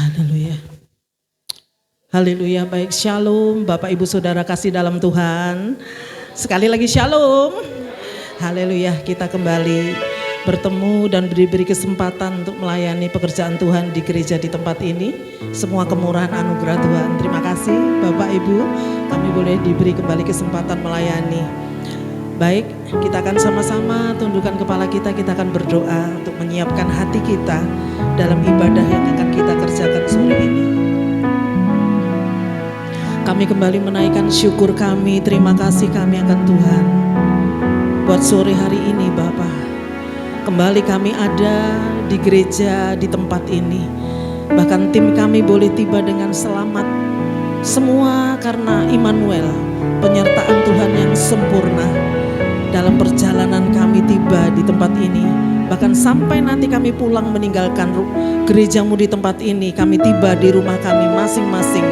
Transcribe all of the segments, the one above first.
Haleluya. Haleluya. Baik, shalom Bapak Ibu Saudara kasih dalam Tuhan. Sekali lagi shalom. Haleluya. Kita kembali bertemu dan diberi kesempatan untuk melayani pekerjaan Tuhan di gereja di tempat ini. Semua kemurahan anugerah Tuhan. Terima kasih Bapak Ibu, kami boleh diberi kembali kesempatan melayani. Baik, kita akan sama-sama tundukkan kepala kita akan berdoa untuk menyiapkan hati kita dalam ibadah yang akan kita kerjakan sore ini. Kami kembali menaikkan syukur kami, terima kasih kami akan Tuhan buat sore hari ini Bapa. Kembali kami ada di gereja di tempat ini. Bahkan tim kami boleh tiba dengan selamat. Semua karena Immanuel, penyertaan Tuhan yang sempurna dalam perjalanan kami tiba di tempat ini. Bahkan sampai nanti kami pulang meninggalkan gerejamu di tempat ini, kami tiba di rumah kami masing-masing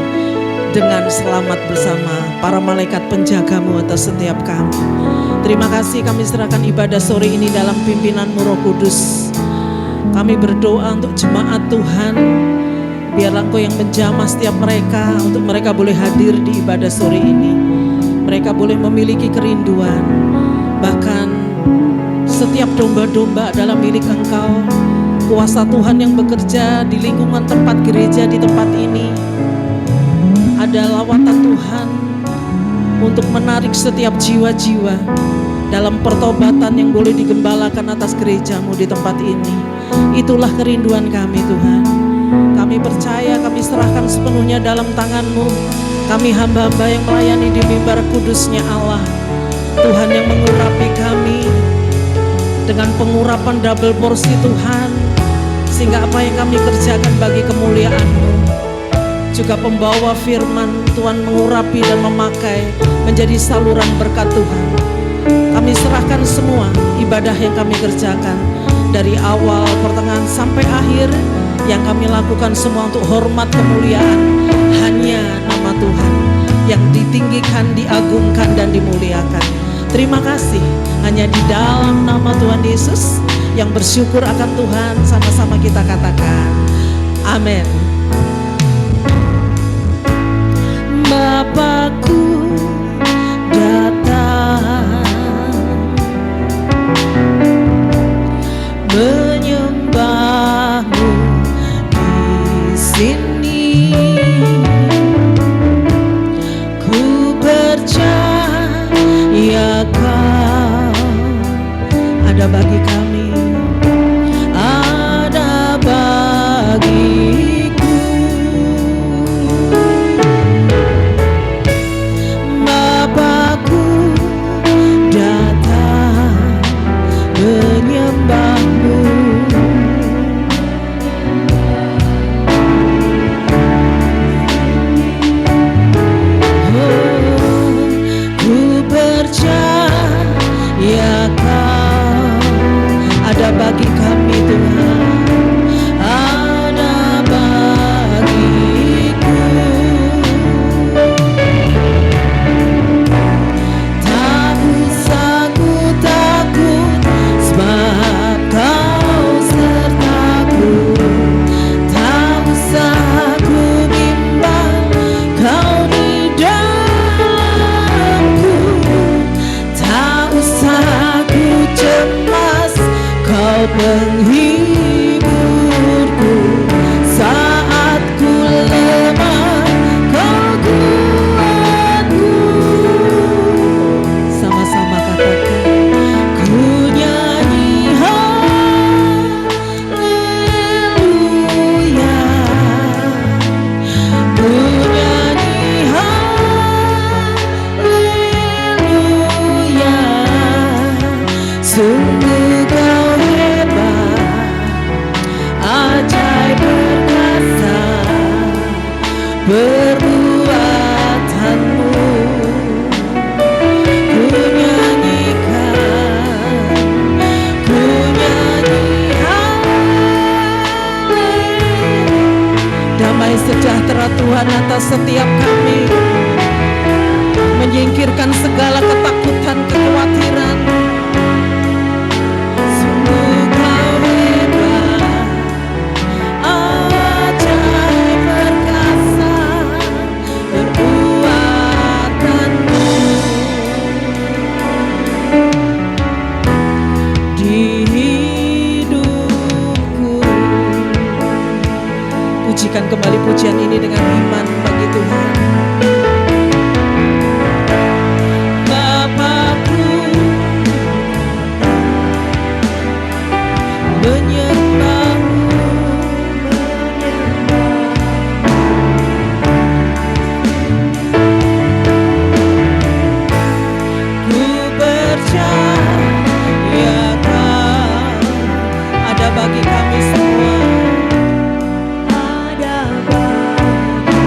dengan selamat bersama para malaikat penjagamu atas setiap kami. Terima kasih, kami serahkan ibadah sore ini dalam pimpinan-Mu Roh Kudus. Kami berdoa untuk jemaat Tuhan, biarlah Engkau yang menjamah setiap mereka, untuk mereka boleh hadir di ibadah sore ini. Mereka boleh memiliki kerinduan, bahkan setiap domba-domba adalah milik Engkau. Kuasa Tuhan yang bekerja di lingkungan tempat gereja di tempat ini, ada lawatan Tuhan untuk menarik setiap jiwa-jiwa dalam pertobatan yang boleh digembalakan atas gerejamu di tempat ini. Itulah kerinduan kami Tuhan. Kami percaya, kami serahkan sepenuhnya dalam tangan-Mu. Kami hamba-hamba yang melayani di mimbar kudusnya Allah. Tuhan yang mengurapi kami dengan pengurapan double porsi Tuhan, sehingga apa yang kami kerjakan bagi kemuliaan-Mu. Juga pembawa firman Tuhan mengurapi dan memakai menjadi saluran berkat Tuhan. Kami serahkan semua ibadah yang kami kerjakan dari awal, pertengahan sampai akhir, yang kami lakukan semua untuk hormat kemuliaan hanya nama Tuhan yang ditinggikan, diagungkan dan dimuliakan. Terima kasih, hanya di dalam nama Tuhan Yesus yang bersyukur akan Tuhan, sama-sama kita katakan amin. Bapakku datang menyembah-Mu di sini. Ku percaya Kau ada bagi kami, ada bagiku. Bapakku datang menyembah-Mu. Ku percaya Kau ada bagi kami Tuhan, ada bagiku. Tak usah ku takut, sebab Kau sertaku. Tak usah ku bimbang, Kau di dalamku. Tak usah ku cemas, Kau penghiburku. Saat ku lemah, Kau kuatku. Sama-sama katakan, ku nyanyi haleluya, ku nyanyi haleluya. Sungguh Kau hebat, ajaib perkasa perbuatan-Mu. Ku nyanyikan, ku nyanyi haleluya. Damai sejahtera Tuhan atas setiap kami, menyingkirkan segala ketakutan, kekhawatiran. Sungguh Kau hebat, ajaib pujikan kembali pujian ini dengan iman bagi Tuhan. Bapakku, menyembahmu, ku percaya Kau ada bagi kami semua. Ada bagiku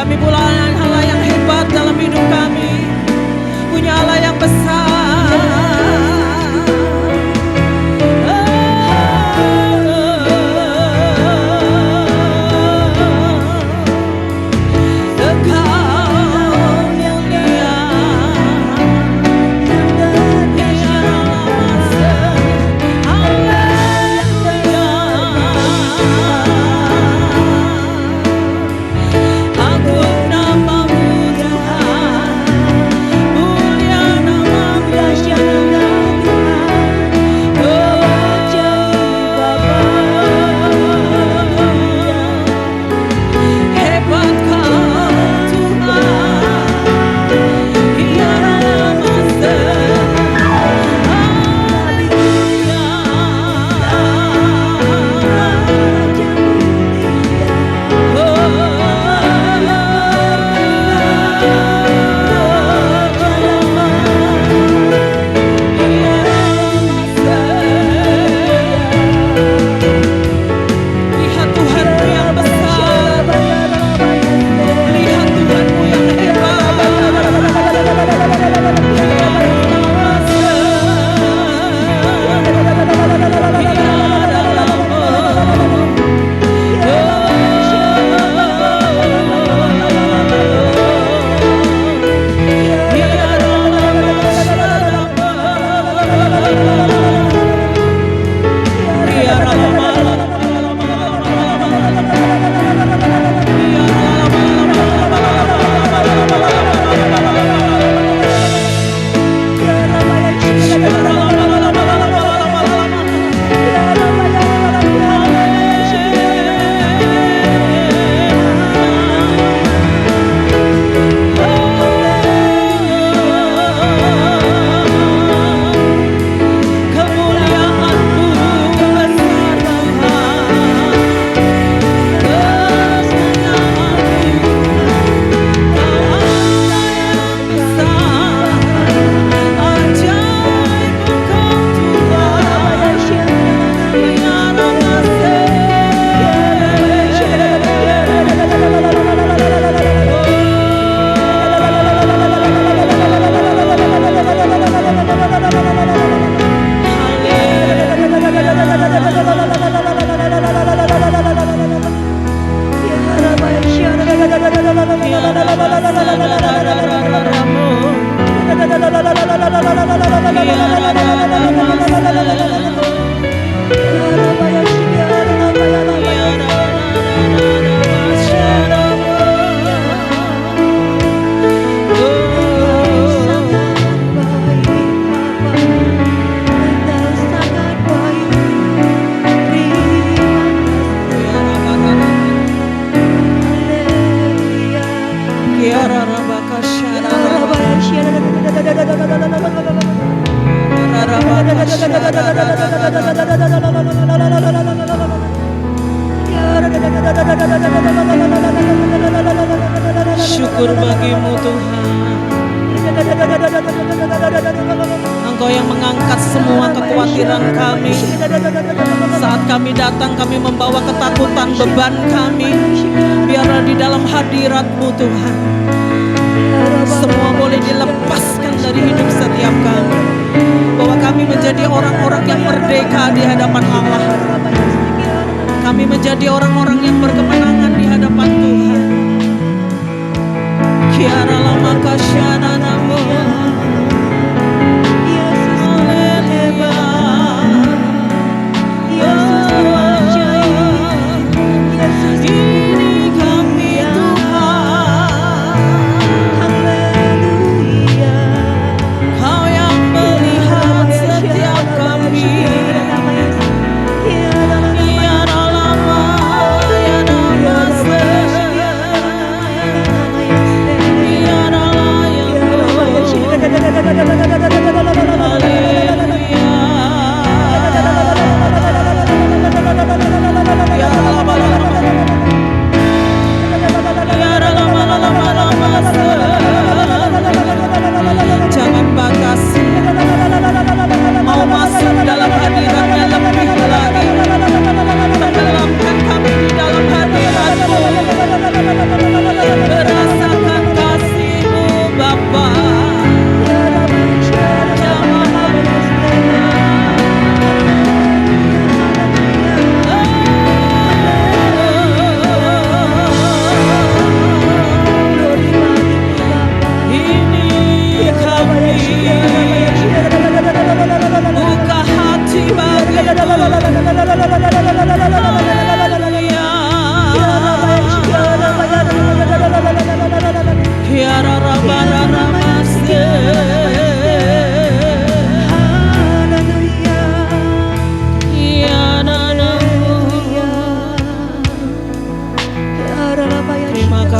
Kami punya Allah yang hebat dalam hidup kami, punya Allah yang besar. Syukur bagimu Tuhan. Engkau yang mengangkat semua kekhawatiran kami. Saat kami datang, kami membawa ketakutan, beban kami. Biarlah di dalam hadirat-Mu Tuhan, semua boleh dilepaskan dari hidup setiap kami. Bahwa kami menjadi orang-orang yang merdeka di hadapan Allah. Kami menjadi orang-orang yang berkemenangan di hadapan Tuhan. Kiara lama kasyana namo.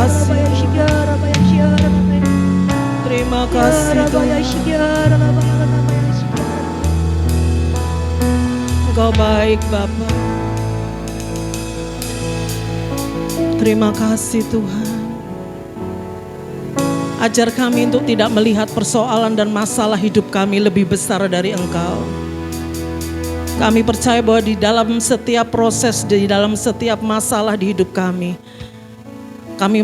kasih. Terima kasih Tuhan. Engkau baik Bapa. Terima kasih Tuhan. Ajar kami untuk tidak melihat persoalan dan masalah hidup kami lebih besar dari Engkau. Kami percaya bahwa di dalam setiap proses, di dalam setiap masalah di hidup kami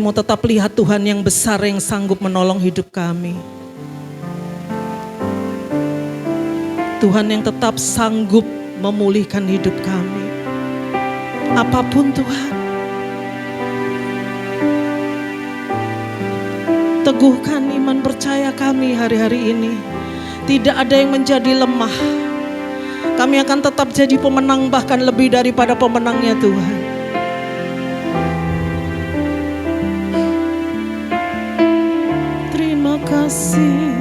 mau tetap lihat Tuhan yang besar yang sanggup menolong hidup kami. Tuhan yang tetap sanggup memulihkan hidup kami. Apapun Tuhan. Teguhkan iman percaya kami hari-hari ini. Tidak ada yang menjadi lemah. Kami akan tetap jadi pemenang, bahkan lebih daripada pemenangnya Tuhan. Terima kasih.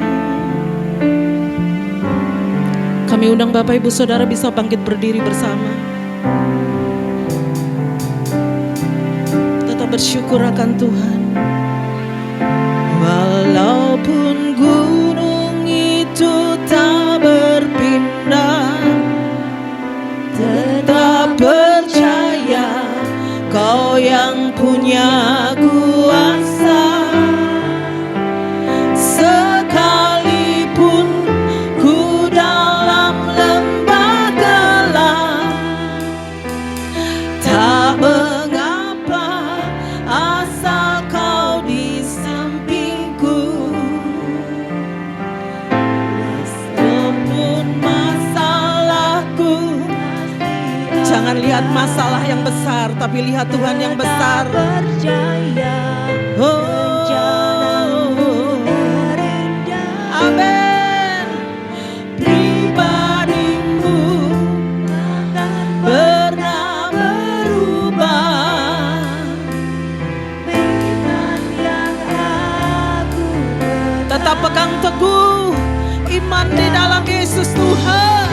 Kami undang Bapak Ibu Saudara bisa bangkit berdiri bersama. Tetap bersyukur akan Tuhan. Walaupun gunung itu tak berpindah, tetap percaya Kau yang punya kuasa. Sekalipun ku dalam lembah gelap, tak mengapa asal Kau di sampingku. Meskipun masalahku, jangan lihat masalah yang besar, tapi lihat Tuhan yang besar. Amin. Pribadimu takkan pernah berubah. Tetap pegang teguh iman di dalam Yesus Tuhan.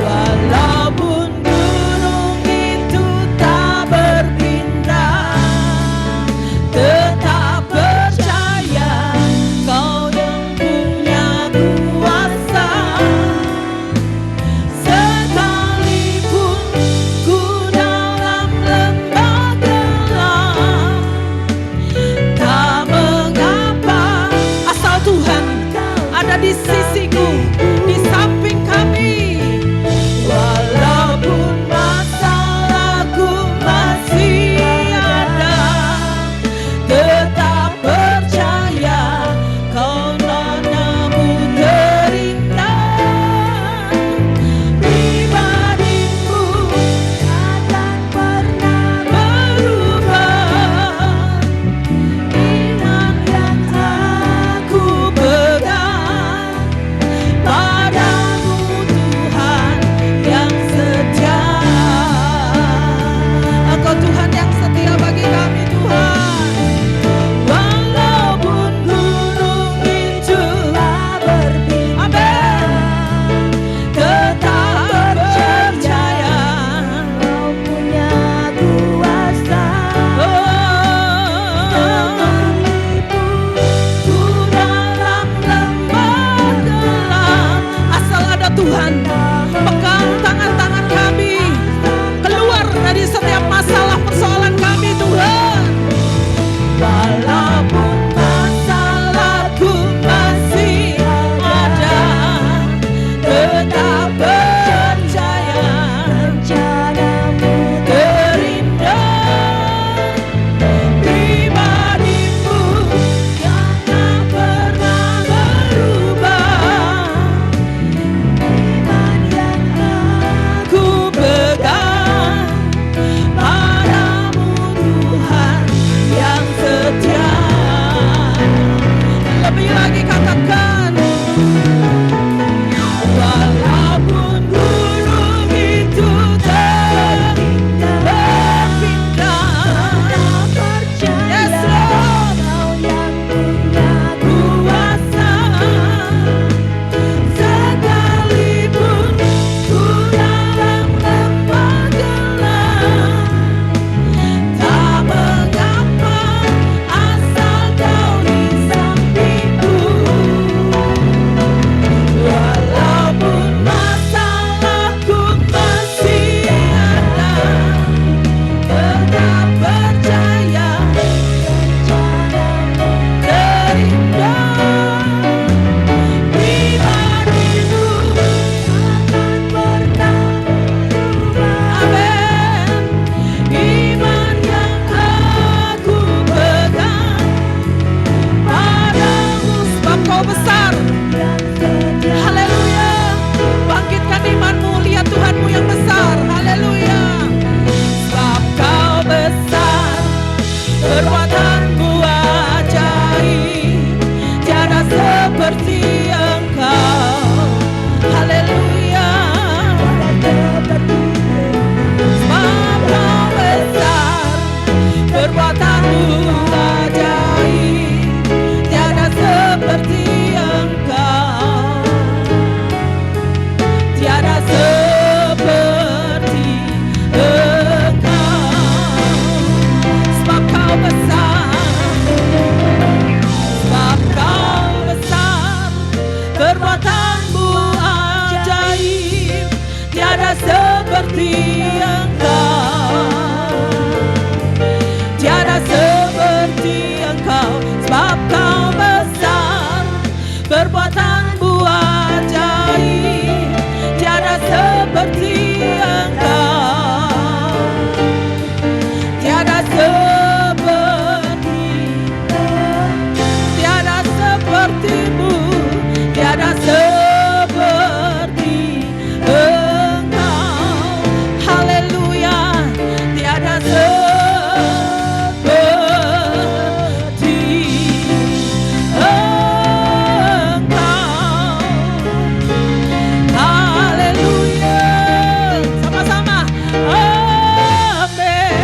Walaupun gunung itu tak berpindah, tetap percaya Kau yang punya kuasa. Sekalipun ku dalam lembah gelap, seperti Engkau, tiada seperti Engkau, sebab Kau besar, perbuatanmu ajaib, tiada seperti Engkau, tiada seperti, tiada sepertimu, tiada seperti Engkau. Haleluya, tiada seperti Engkau. Haleluya, sama-sama. Amin.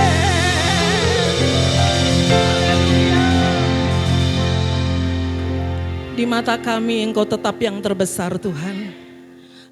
Di mata kami Engkau tetap yang terbesar, Tuhan.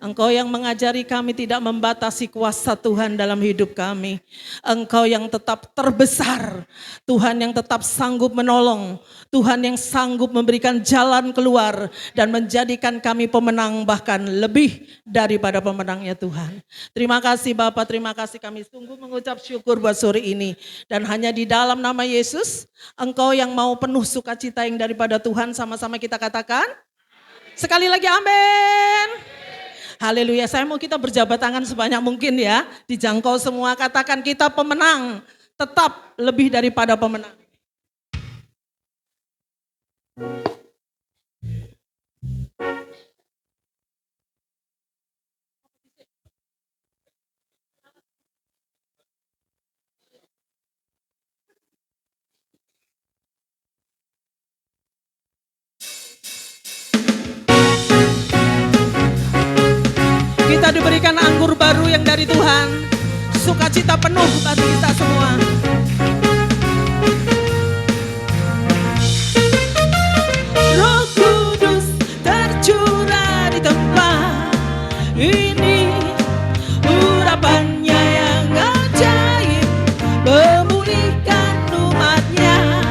Engkau yang mengajari kami tidak membatasi kuasa Tuhan dalam hidup kami. Engkau yang tetap terbesar, Tuhan yang tetap sanggup menolong, Tuhan yang sanggup memberikan jalan keluar dan menjadikan kami pemenang, bahkan lebih daripada pemenangnya Tuhan. Terima kasih Bapak, terima kasih, kami sungguh mengucap syukur buat sore ini. Dan hanya di dalam nama Yesus, Engkau yang mau penuh sukacita yang daripada Tuhan, sama-sama kita katakan. Sekali lagi amin. Haleluya, saya mau kita berjabat tangan sebanyak mungkin ya. Dijangkau semua, katakan kita pemenang, tetap lebih daripada pemenang. Kita diberikan anggur baru yang dari Tuhan. Sukacita penuh bagi kita semua. Roh Kudus tercurah di tempat ini, urapannya yang ajaib memulihkan umatnya.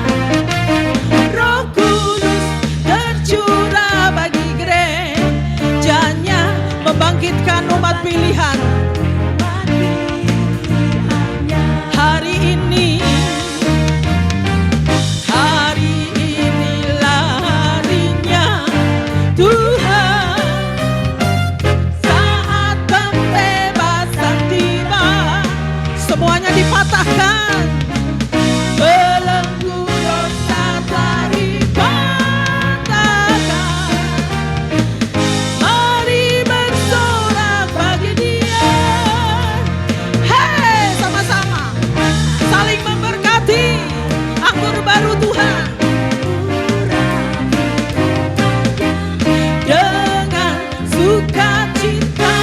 Roh Kudus tercurah bagi gerejanya, membangkitkan umat pilihan. Hari ini, hari inilah harinya Tuhan, saat pembebasan tiba, semuanya dipatahkan, belenggu dosa telah dipatahkan. Mari bersorak bagi Dia. Hei, sama-sama saling memberkati anggur baru Tuhan. Dengan sukacita,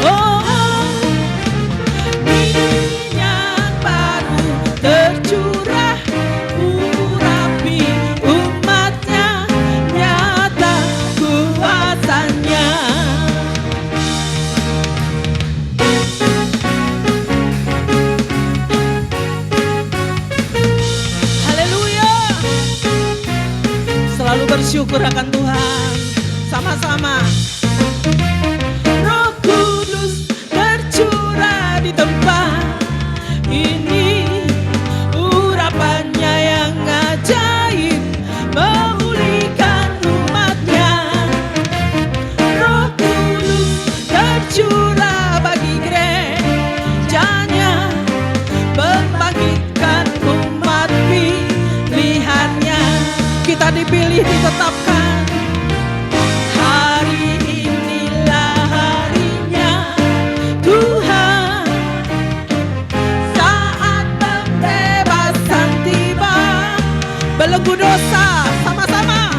oh, minyak baru tercurah, urapi umatnya, nyata kuasanya. Haleluya, selalu bersyukur akan Tuhan. Sama-sama. Roh Kudus tercurah di tempat ini, urapannya yang ajaib memulihkan umatnya. Roh Kudus tercurah bagi gerejanya, membangkitkan umat pilihannya. Kita dipilih, ditetapkan. Hari inilah harinya Tuhan, saat pembebasan tiba, belenggu dosa, sama-sama.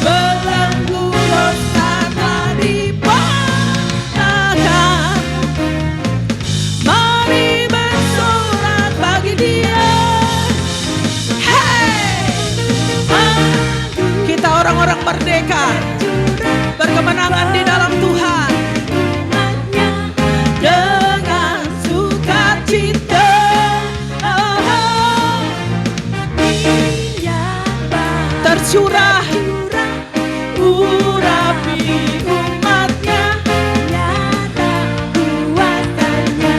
Belenggu dosa telah dipatahkan. Mari bersorak bagi Dia. Hey, kita orang-orang merdeka, berkemenangan di dalam Tuhan. Dengan sukacita, tercurah, urapi umatnya, nyata kuasanya.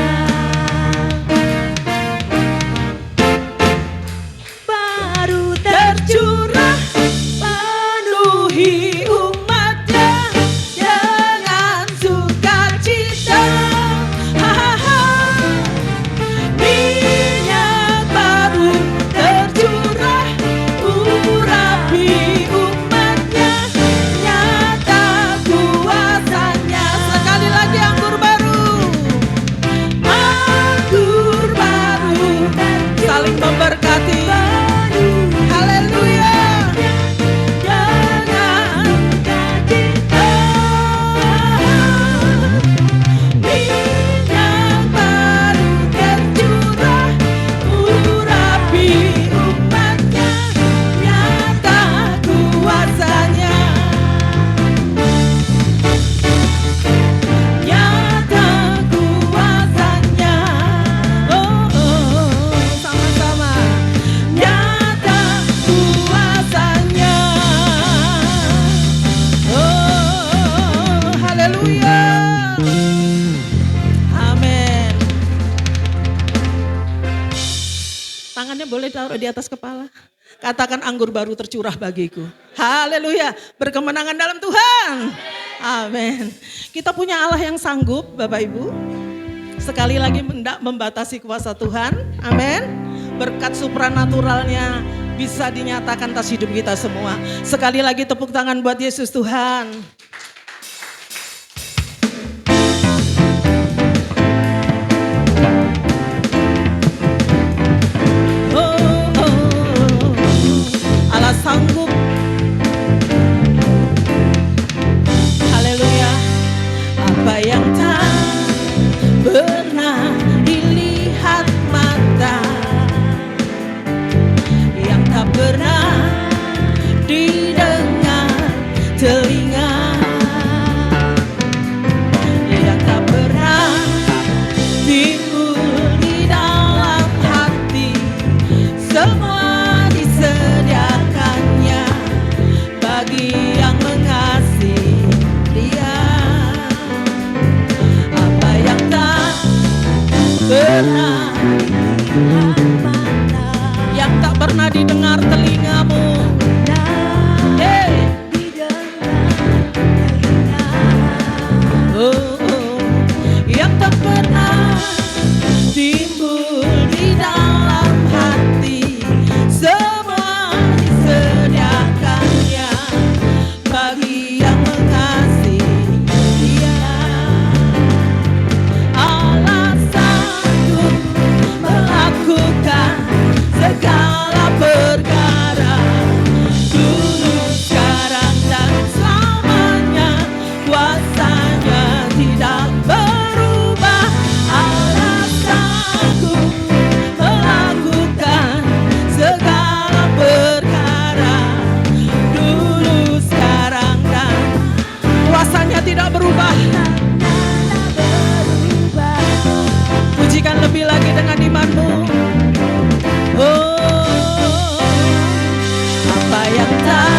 Tangannya boleh taruh di atas kepala. Katakan anggur baru tercurah bagiku. Haleluya. Berkemenangan dalam Tuhan. Amin. Kita punya Allah yang sanggup Bapak Ibu. Sekali lagi tidak membatasi kuasa Tuhan. Amin. Berkat supranaturalnya bisa dinyatakan atas hidup kita semua. Sekali lagi tepuk tangan buat Yesus Tuhan. Allah sanggup. Haleluya. Apa yang tak pernah dilihat mata, yang tak pernah didengar telinga, yang tak pernah timbul di dalam hati, semua disediakannya bagi yang mengasihi Dia. Apa yang tak pernah dilihat mata, yang tak pernah didengar telingamu, yang tak pernah timbul di dalam hati, semua disediakannya bagi yang mengasihi Dia. Allah sanggup melakukan segala perkara, dulu, sekarang, dan selamanya. Kuasanya tidak berubah. Allah sanggup melakukan segala perkara, dulu, sekarang, dan kuasanya tidak berubah. Pujikan lebih lagi dengan imanmu. Apa yang tak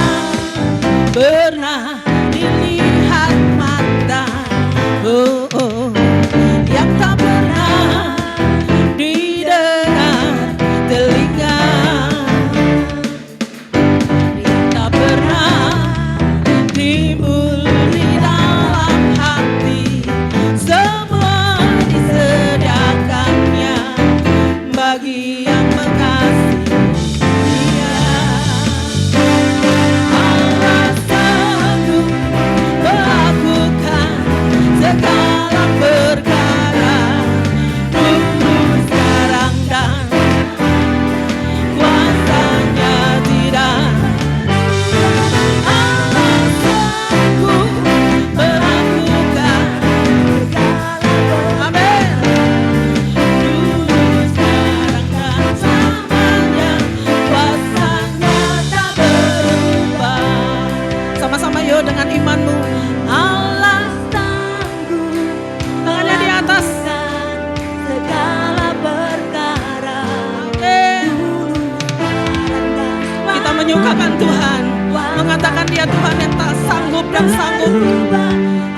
pernah dilihat mata, yang tak pernah didengar telinga, yang tak pernah timbul di dalam hati, semua disediakannya bagi yang mengasihi Dia. Allah sanggup melakukan segala perkara, dulu, sekarang, dan kuasanya tidak. Allah sanggup melakukan segala, amin, dulu, sekarang, dan selamanya. Kuasanya tak berubah. Sama-sama yuk dengan imanmu. Allah sanggup, tangannya di atas, segala perkara. Kita menyukakan Tuhan, mengatakan Dia Tuhan yang tak sanggup dan sanggup.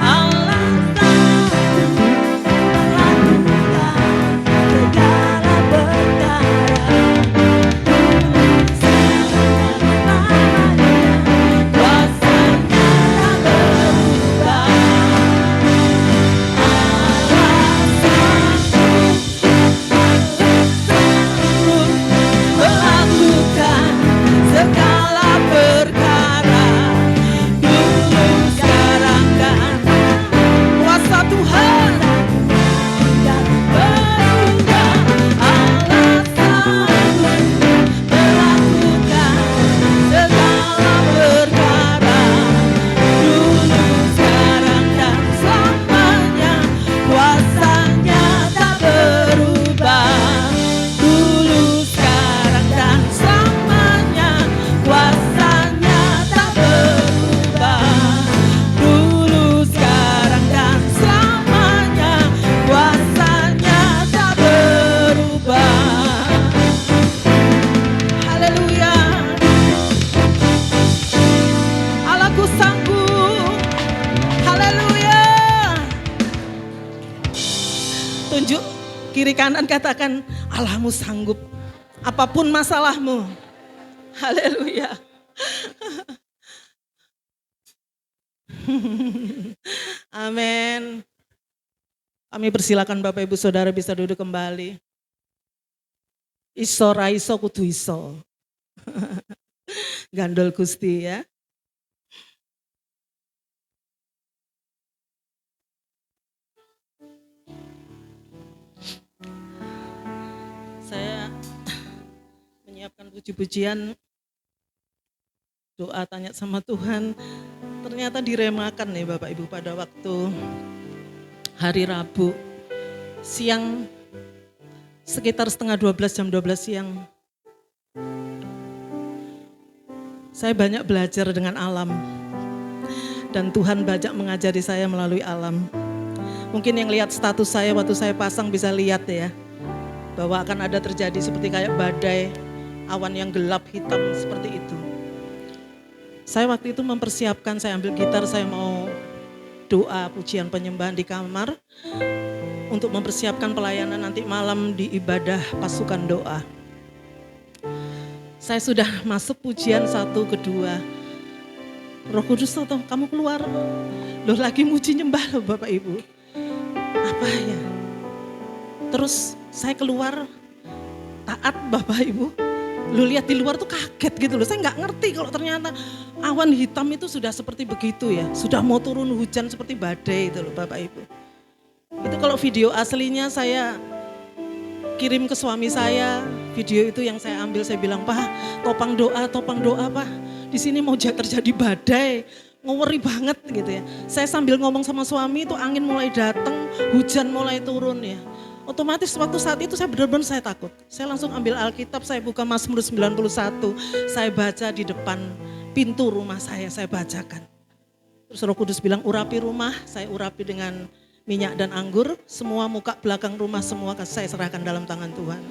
Allah sanggup melakukan segala perkara, kuasanya tak berubah. Melakukan segala perkara, dulu, sekarang, dan kuasa Tuhan tidak berubah. Allah sanggup melakukan segala perkara, dulu, sekarang, dan selamanya. Kuasanya tak berubah, dulu, sekarang, dan selamanya. Kuasanya tak berubah, dulu, sekarang, dan selamanya. Kuasanya tak berubah. Haleluya. Allahku sanggup. Haleluya. Tunjuk kiri kanan, katakan Allahmu sanggup. apapun masalahmu. Haleluya. Amin. Kami persilakan Bapak Ibu Saudara bisa duduk kembali. Iso raiso kudu iso. Gandol Gusti ya. Saya menyiapkan puji-pujian, doa tanya sama Tuhan, ternyata diremakan nih Bapak Ibu pada waktu hari Rabu siang sekitar setengah 12, jam 12 siang. Saya banyak belajar dengan alam dan Tuhan banyak mengajari saya melalui alam. Mungkin yang lihat status saya waktu saya pasang bisa lihat ya, bahwa akan ada terjadi seperti kayak badai, awan yang gelap hitam seperti itu. Saya waktu itu mempersiapkan, saya ambil gitar, saya mau doa pujian penyembahan di kamar untuk mempersiapkan pelayanan nanti malam di ibadah pasukan doa. Saya sudah masuk pujian 1, 2. Roh Kudus atau kamu keluar, loh lagi muji nyembah loh Bapak Ibu. Apa ya? Terus saya keluar taat Bapak Ibu. Lu lihat di luar tuh kaget gitu loh. Saya nggak ngerti kalau ternyata awan hitam itu sudah seperti begitu ya. Sudah mau turun hujan seperti badai itu loh Bapak Ibu. Itu kalau video aslinya saya kirim ke suami saya. Video itu yang saya ambil, saya bilang, "Pak, topang doa Pak. Di sini mau terjadi badai." Ngeri banget gitu ya. Saya sambil ngomong sama suami itu angin mulai datang, hujan mulai turun ya. Otomatis waktu saat itu saya benar-benar saya takut. Saya langsung ambil Alkitab, saya buka Mazmur 91, saya baca di depan pintu rumah saya bacakan. Terus Roh Kudus bilang, urapi rumah, saya urapi dengan minyak dan anggur, semua muka belakang rumah semua saya serahkan dalam tangan Tuhan.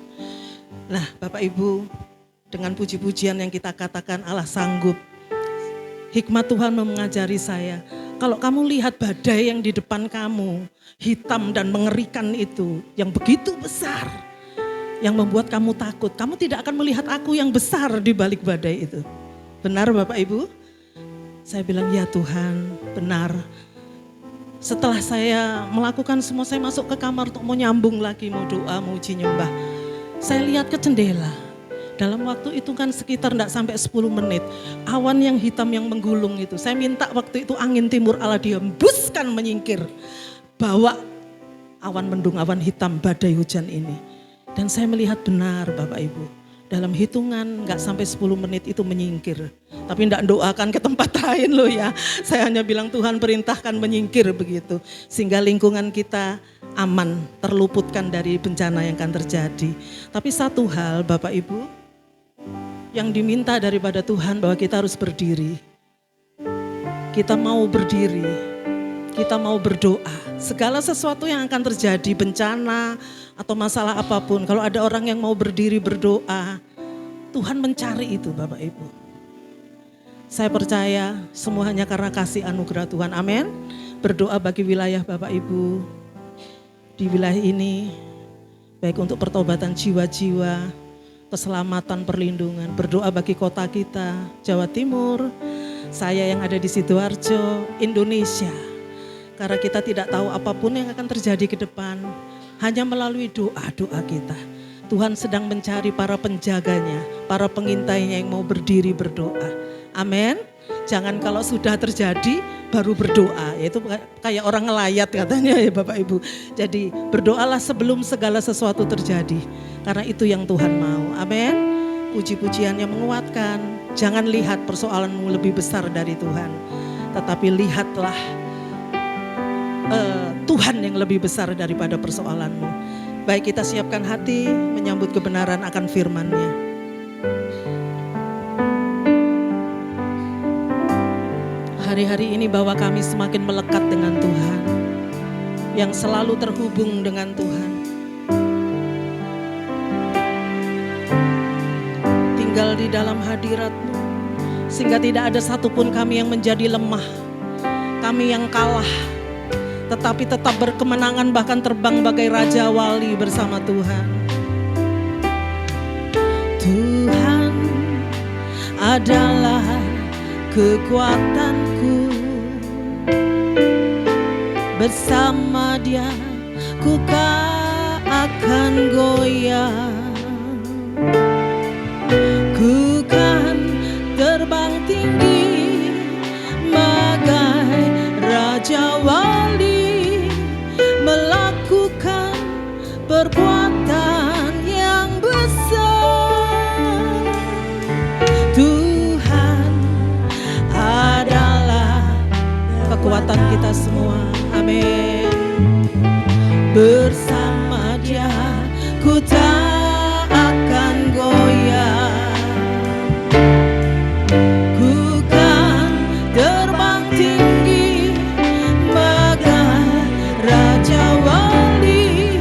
Nah Bapak Ibu, dengan puji-pujian yang kita katakan Allah sanggup, hikmat Tuhan mengajari saya, kalau kamu lihat badai yang di depan kamu, hitam dan mengerikan itu, yang begitu besar, yang membuat kamu takut, kamu tidak akan melihat aku yang besar di balik badai itu. Benar Bapak Ibu? Saya bilang, ya Tuhan, benar. Setelah saya melakukan semua, saya masuk ke kamar untuk mau nyambung lagi, mau doa, mau uji nyembah. Saya lihat ke jendela. Dalam waktu itu kan sekitar enggak sampai 10 menit. Awan yang hitam yang menggulung itu. Saya minta waktu itu angin timur Allah dihembuskan menyingkir. Bawa awan mendung, awan hitam, badai hujan ini. Dan saya melihat benar Bapak Ibu. Dalam hitungan enggak sampai 10 menit itu menyingkir. Tapi enggak doakan ke tempat lain loh ya. Saya hanya bilang Tuhan perintahkan menyingkir begitu. Sehingga lingkungan kita aman, terluputkan dari bencana yang akan terjadi. Tapi satu hal Bapak Ibu, yang diminta daripada Tuhan bahwa kita harus berdiri. Kita mau berdiri, kita mau berdoa. Segala sesuatu yang akan terjadi, bencana atau masalah apapun, kalau ada orang yang mau berdiri berdoa, Tuhan mencari itu Bapak Ibu. Saya percaya semua hanya karena kasih anugerah Tuhan, amin. Berdoa bagi wilayah Bapak Ibu di wilayah ini, baik untuk pertobatan jiwa-jiwa, keselamatan, perlindungan. Berdoa bagi kota kita, Jawa Timur, saya yang ada di Sidoarjo, Indonesia. Karena kita tidak tahu apapun yang akan terjadi ke depan, hanya melalui doa-doa kita. Tuhan sedang mencari para penjaganya, para pengintainya yang mau berdiri berdoa. Amin. Jangan kalau sudah terjadi baru berdoa, yaitu kayak orang ngelayat katanya ya Bapak Ibu. Jadi berdoalah sebelum segala sesuatu terjadi, karena itu yang Tuhan mau. Amin. Puji-pujian yang menguatkan. Jangan lihat persoalanmu lebih besar dari Tuhan, tetapi lihatlah Tuhan yang lebih besar daripada persoalanmu. Baik, kita siapkan hati menyambut kebenaran akan firman-Nya. Hari-hari ini bahwa kami semakin melekat dengan Tuhan, yang selalu terhubung dengan Tuhan. Tinggal di dalam hadirat-Mu, sehingga tidak ada satupun kami yang menjadi lemah, kami yang kalah, tetapi tetap berkemenangan bahkan terbang bagai Raja Wali bersama Tuhan. adalah kekuatanku. Bersama Dia ku akan goyah. Ku kan terbang tinggi bagai Raja Wali, melakukan perbuatan yang besar. Tuhan adalah kekuatan kita semua. Amin. Bersama Dia ku tak akan goyah. Ku kan terbang tinggi bagai Raja Wali,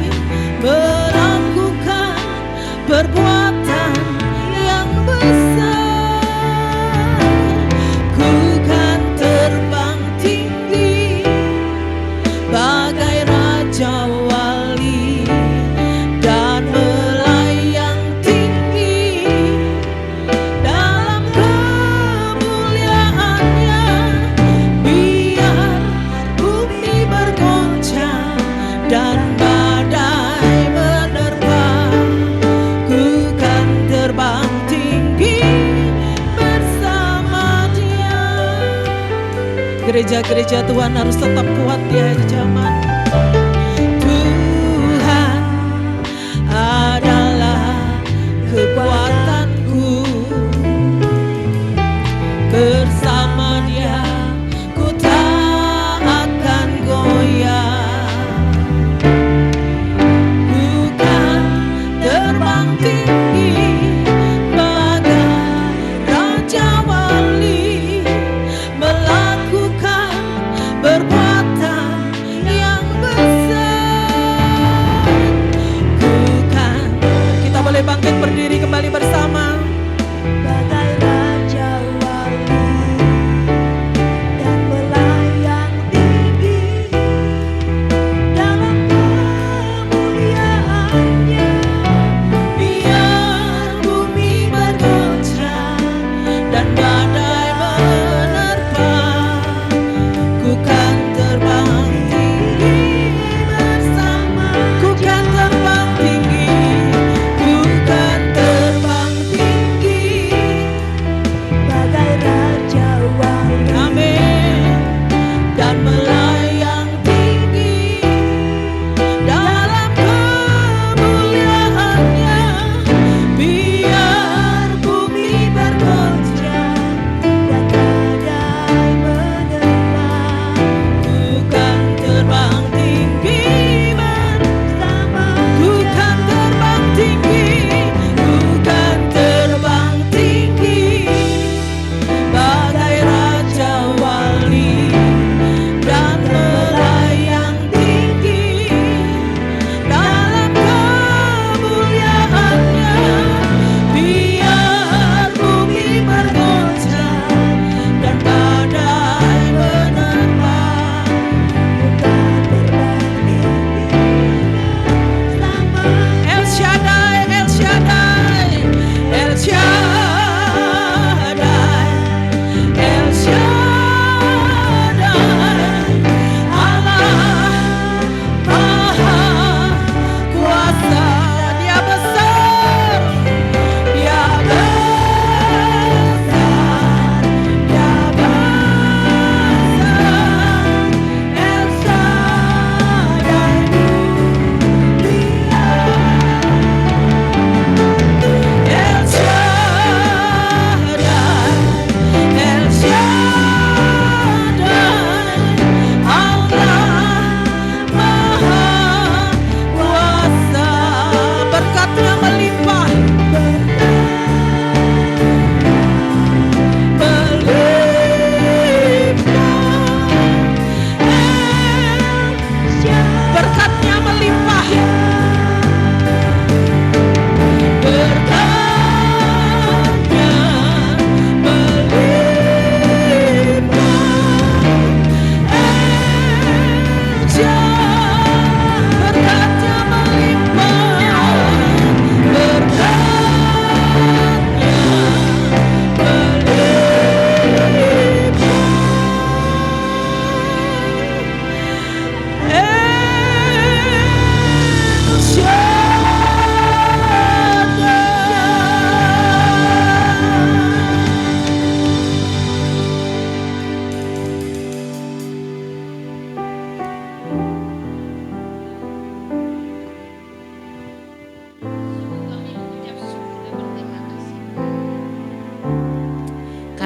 melakukan perbuatan yang besar. Ku kan terbang tinggi bagai Raja Wali dan melayang tinggi dalam kemuliaannya. Biar bumi bergoncang dan badai menerpa, ku kan terbang tinggi bersama Dia. Gereja-gereja Tuhan harus tetap kuat di akhir zaman. Tuhan adalah kekuatanku. Bersama Dia ku tak akan goyah. Ku kan terbang tinggi bagai Raja Wali, melakukan perbuatan yang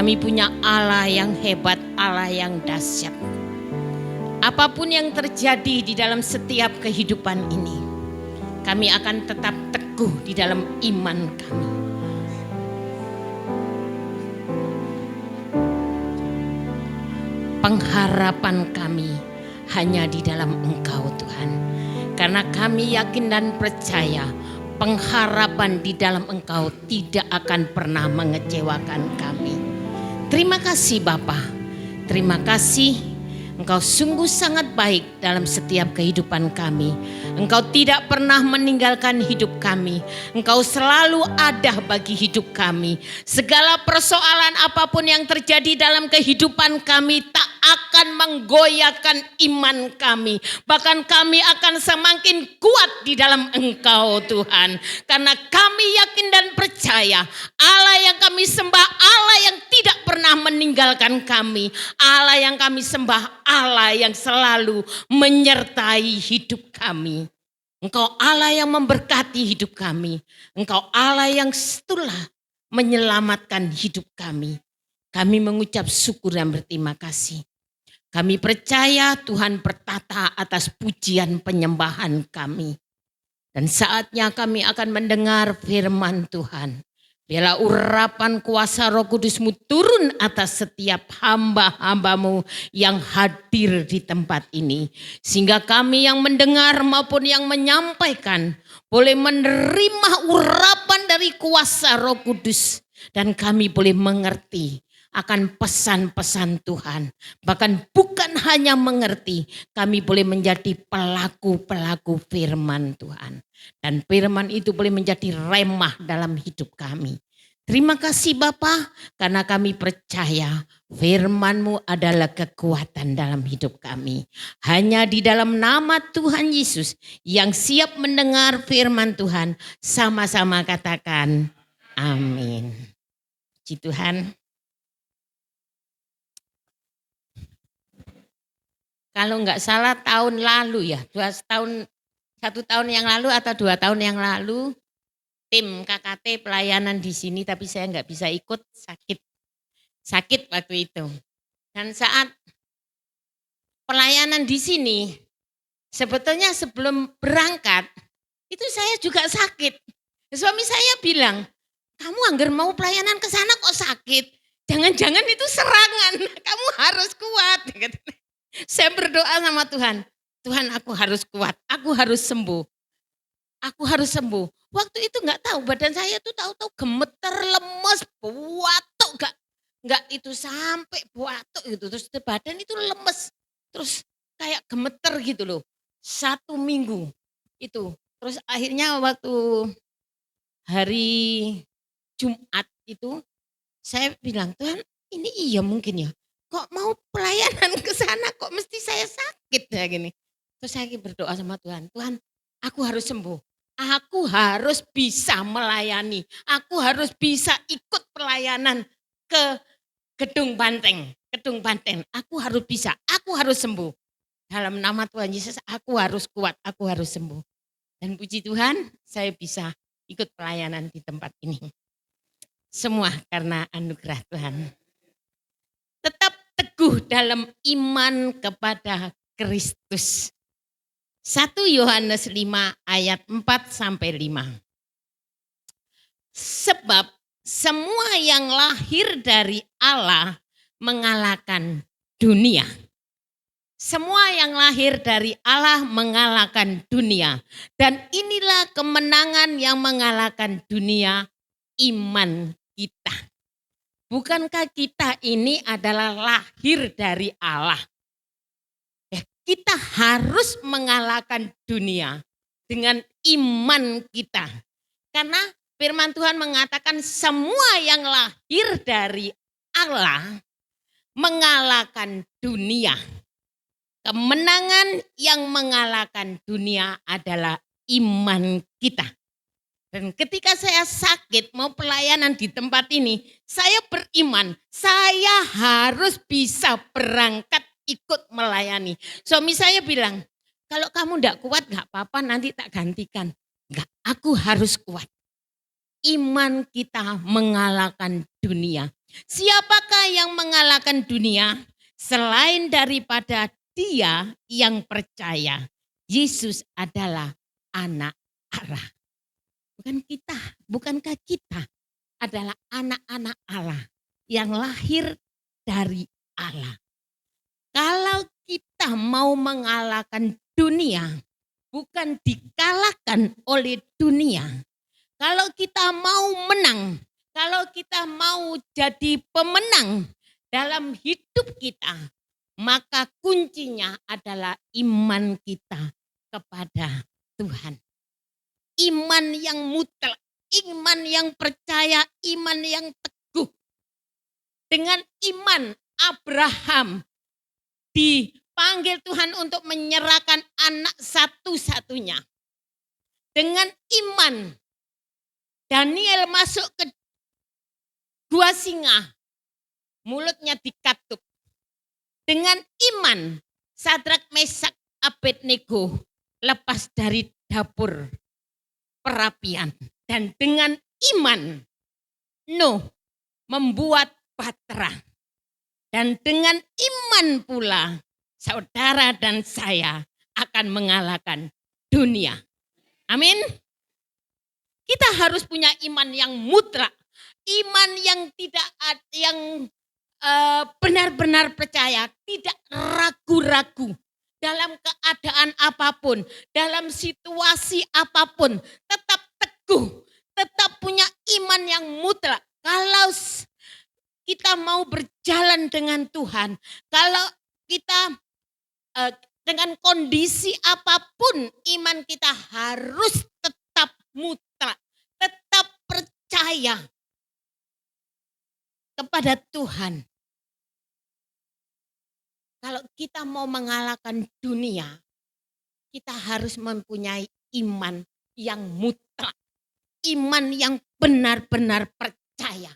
Kami punya Allah yang hebat, Allah yang dahsyat. Apapun yang terjadi di dalam setiap kehidupan ini, kami akan tetap teguh di dalam iman kami. Pengharapan kami hanya di dalam Engkau, Tuhan. Karena kami yakin dan percaya pengharapan di dalam Engkau tidak akan pernah mengecewakan kami. Terima kasih Bapa. Terima kasih, Engkau sungguh sangat baik dalam setiap kehidupan kami. Engkau tidak pernah meninggalkan hidup kami. Engkau selalu ada bagi hidup kami. Segala persoalan apapun yang terjadi dalam kehidupan kami tak akan menggoyahkan iman kami. Bahkan kami akan semakin kuat di dalam Engkau, Tuhan. Karena kami yakin dan percaya Allah yang kami sembah, Allah yang tidak pernah meninggalkan kami. Allah yang kami sembah, Allah yang selalu menyertai hidup kami. Engkau Allah yang memberkati hidup kami. Engkau Allah yang setelah menyelamatkan hidup kami. Kami mengucap syukur dan berterima kasih. Kami percaya Tuhan bertata atas pujian penyembahan kami. Dan saatnya kami akan mendengar firman Tuhan. Biarlah urapan kuasa Roh Kudus-Mu turun atas setiap hamba-hamba-Mu yang hadir di tempat ini. Sehingga kami yang mendengar maupun yang menyampaikan boleh menerima urapan dari kuasa Roh Kudus. Dan kami boleh mengerti akan pesan-pesan Tuhan. Bahkan bukan hanya mengerti, kami boleh menjadi pelaku-pelaku firman Tuhan. Dan firman itu boleh menjadi remah dalam hidup kami. Terima kasih Bapa, karena kami percaya firman-Mu adalah kekuatan dalam hidup kami. Hanya di dalam nama Tuhan Yesus yang siap mendengar firman Tuhan, sama-sama katakan amin. Puji Tuhan. Kalau nggak salah tahun lalu ya, 1 tahun yang lalu atau 2 tahun yang lalu, tim KKT pelayanan di sini, tapi saya nggak bisa ikut, sakit waktu itu. Dan saat pelayanan di sini, sebetulnya sebelum berangkat, itu saya juga sakit. Suami saya bilang, kamu anggar mau pelayanan ke sana kok sakit? Jangan-jangan itu serangan, kamu harus kuat. Saya berdoa sama Tuhan, Tuhan aku harus kuat, aku harus sembuh. Aku harus sembuh. Waktu itu nggak tahu, badan saya tuh tahu-tahu gemeter, lemes, buatok, nggak itu sampai buatok gitu. Terus badan itu lemes, terus kayak gemeter gitu loh. 1 minggu itu. Terus akhirnya waktu hari Jumat itu saya bilang, Tuhan ini iya mungkin ya. Kok mau pelayanan ke sana kok mesti saya sakit ya gini. Terus saya berdoa sama Tuhan, Tuhan aku harus sembuh. Aku harus bisa melayani. Aku harus bisa ikut pelayanan ke Gedung Banteng. Aku harus bisa, aku harus sembuh. Dalam nama Tuhan Yesus aku harus kuat, aku harus sembuh. Dan puji Tuhan saya bisa ikut pelayanan di tempat ini. Semua karena anugerah Tuhan. Tetap teguh dalam iman kepada Kristus. 1 Yohanes 5 ayat 4-5. Sebab semua yang lahir dari Allah mengalahkan dunia. Semua yang lahir dari Allah mengalahkan dunia. Dan inilah kemenangan yang mengalahkan dunia, iman kita. Bukankah kita ini adalah lahir dari Allah? Kita harus mengalahkan dunia dengan iman kita. Karena firman Tuhan mengatakan semua yang lahir dari Allah mengalahkan dunia. Kemenangan yang mengalahkan dunia adalah iman kita. Dan ketika saya sakit mau pelayanan di tempat ini, saya beriman, saya harus bisa berangkat ikut melayani. Suami saya bilang, kalau kamu enggak kuat enggak apa-apa nanti tak gantikan. Enggak, aku harus kuat. Iman kita mengalahkan dunia. Siapakah yang mengalahkan dunia selain daripada Dia yang percaya Yesus adalah anak Allah. Bukankah kita adalah anak-anak Allah yang lahir dari Allah. Kalau kita mau mengalahkan dunia, bukan dikalahkan oleh dunia. Kalau kita mau menang, kalau kita mau jadi pemenang dalam hidup kita, maka kuncinya adalah iman kita kepada Tuhan. Iman yang mutlak, iman yang percaya, iman yang teguh. Dengan iman Abraham dipanggil Tuhan untuk menyerahkan anak satu-satunya. Dengan iman Daniel masuk ke gua singa, mulutnya dikatup. Dengan iman Sadrak, Mesak, Abednego lepas dari dapur perapian. Dan dengan iman Nuh membuat bahtera. Dan dengan iman pula saudara dan saya akan mengalahkan dunia. Amin. Kita harus punya iman yang mutlak. Iman yang benar-benar percaya, tidak ragu-ragu dalam keadaan apapun, dalam situasi apapun, tetap teguh, tetap punya iman yang mutlak. Kalau kita mau berjalan dengan Tuhan, kalau kita dengan kondisi apapun, iman kita harus tetap mutlak, tetap percaya kepada Tuhan. Kalau kita mau mengalahkan dunia, kita harus mempunyai iman yang mutlak. Iman yang benar-benar percaya.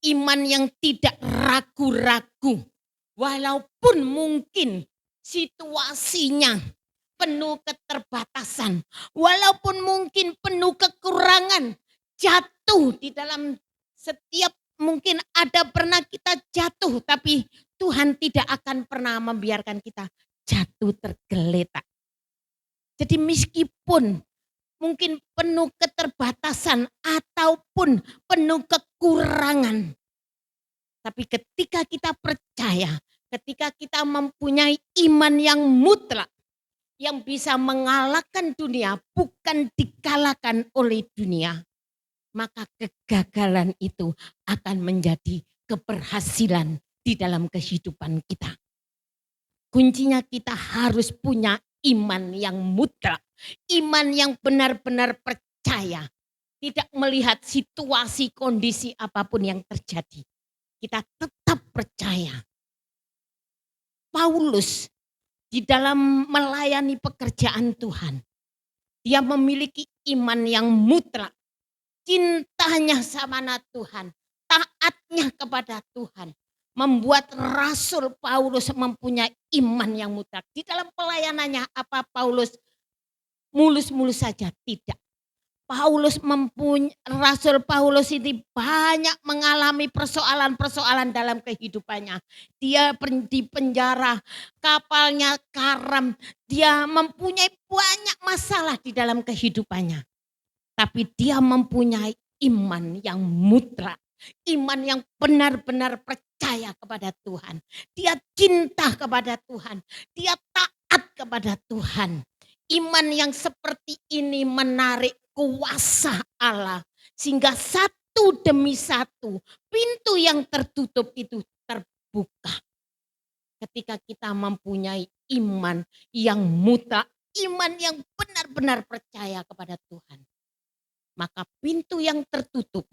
Iman yang tidak ragu-ragu. Walaupun mungkin situasinya penuh keterbatasan. Walaupun mungkin penuh kekurangan. Jatuh di dalam setiap, mungkin ada pernah kita jatuh, tapi Tuhan tidak akan pernah membiarkan kita jatuh tergeletak. Jadi meskipun mungkin penuh keterbatasan ataupun penuh kekurangan, tapi ketika kita percaya, ketika kita mempunyai iman yang mutlak, yang bisa mengalahkan dunia, bukan dikalahkan oleh dunia, maka kegagalan itu akan menjadi keberhasilan di dalam kehidupan kita. Kuncinya kita harus punya iman yang mutlak, iman yang benar-benar percaya, tidak melihat situasi kondisi apapun yang terjadi. Kita tetap percaya. Paulus di dalam melayani pekerjaan Tuhan, dia memiliki iman yang mutlak. Cintanya sama Tuhan, taatnya kepada Tuhan, membuat Rasul Paulus mempunyai iman yang mutlak. Di dalam pelayanannya apa Paulus mulus-mulus saja? Tidak. Rasul Paulus ini banyak mengalami persoalan-persoalan dalam kehidupannya. Dia di penjara, kapalnya karam, dia mempunyai banyak masalah di dalam kehidupannya. Tapi dia mempunyai iman yang mutlak. Iman yang benar-benar percaya kepada Tuhan. Dia cinta kepada Tuhan. Dia taat kepada Tuhan. Iman yang seperti ini menarik kuasa Allah. Sehingga satu demi satu pintu yang tertutup itu terbuka. Ketika kita mempunyai iman yang mutlak. Iman yang benar-benar percaya kepada Tuhan. Maka pintu yang tertutup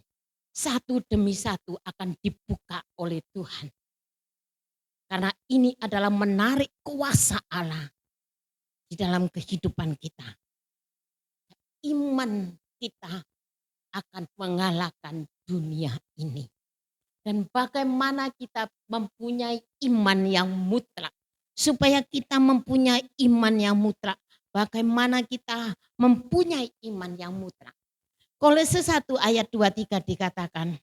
satu demi satu akan dibuka oleh Tuhan. Karena ini adalah menarik kuasa Allah di dalam kehidupan kita. Iman kita akan mengalahkan dunia ini. Dan bagaimana kita mempunyai iman yang mutlak. Supaya kita mempunyai iman yang mutlak. Bagaimana kita mempunyai iman yang mutlak. Kolose 1 ayat 23 dikatakan,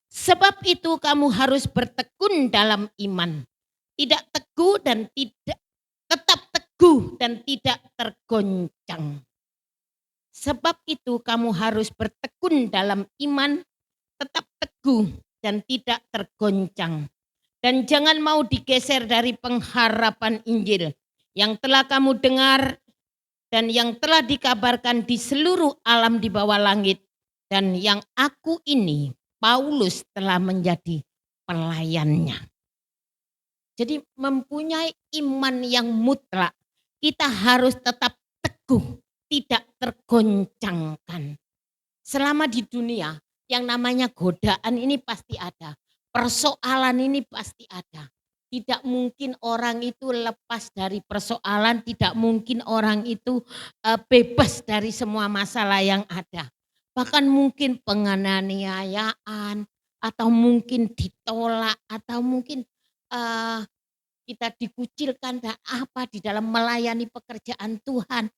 Sebab itu kamu harus bertekun dalam iman. Tidak teguh dan tidak tetap teguh dan tidak tergoncang. Sebab itu kamu harus bertekun dalam iman, tetap teguh dan tidak tergoncang. Dan jangan mau digeser dari pengharapan Injil yang telah kamu dengar dan yang telah dikabarkan di seluruh alam di bawah langit. Dan yang aku ini, Paulus, telah menjadi pelayannya. Jadi mempunyai iman yang mutlak, kita harus tetap teguh, tidak tergoncangkan. Selama di dunia, yang namanya godaan ini pasti ada. Persoalan ini pasti ada. Tidak mungkin orang itu lepas dari persoalan, tidak mungkin orang itu bebas dari semua masalah yang ada. Bahkan mungkin penganiayaan, atau mungkin ditolak, atau mungkin eh, kita dikucilkan dan apa di dalam melayani pekerjaan Tuhan.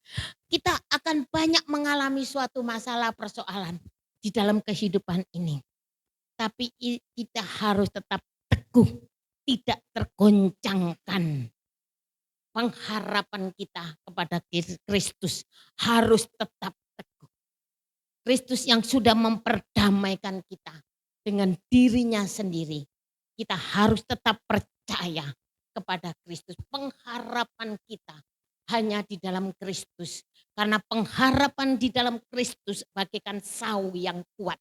Kita akan banyak mengalami suatu masalah persoalan di dalam kehidupan ini. Tapi kita harus tetap teguh, tidak tergoncangkan. Pengharapan kita kepada Kristus harus tetap teguh. Kristus yang sudah memperdamaikan kita dengan dirinya sendiri. Kita harus tetap percaya kepada Kristus. Pengharapan kita hanya di dalam Kristus. Karena pengharapan di dalam Kristus bagaikan sau yang kuat.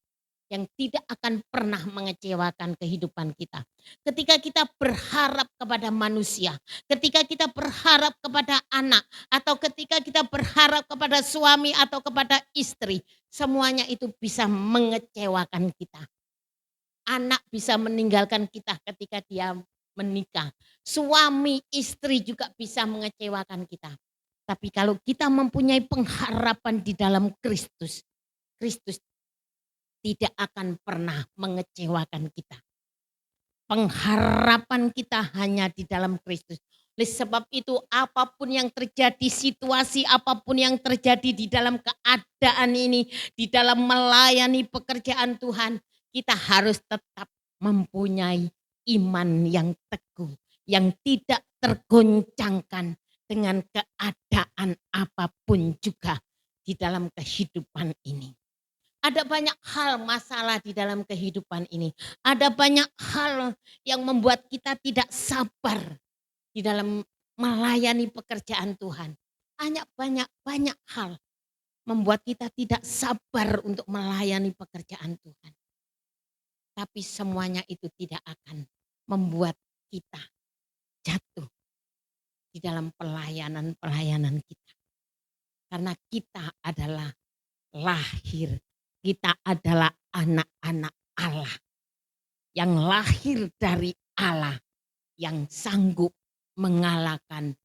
Yang tidak akan pernah mengecewakan kehidupan kita. Ketika kita berharap kepada manusia. Ketika kita berharap kepada anak. Atau ketika kita berharap kepada suami atau kepada istri. Semuanya itu bisa mengecewakan kita. Anak bisa meninggalkan kita ketika dia menikah. Suami, istri juga bisa mengecewakan kita. Tapi kalau kita mempunyai pengharapan di dalam Kristus, Kristus tidak akan pernah mengecewakan kita. Pengharapan kita hanya di dalam Kristus. Oleh sebab itu apapun yang terjadi, situasi apapun yang terjadi di dalam keadaan ini, di dalam melayani pekerjaan Tuhan, kita harus tetap mempunyai iman yang teguh, yang tidak tergoncangkan dengan keadaan apapun juga di dalam kehidupan ini. Ada banyak hal masalah di dalam kehidupan ini. Ada banyak hal yang membuat kita tidak sabar di dalam melayani pekerjaan Tuhan. Hanya banyak hal membuat kita tidak sabar untuk melayani pekerjaan Tuhan. Tapi semuanya itu tidak akan membuat kita jatuh di dalam pelayanan kita. Karena kita adalah lahir. Kita adalah anak-anak Allah yang lahir dari Allah, yang sanggup mengalahkan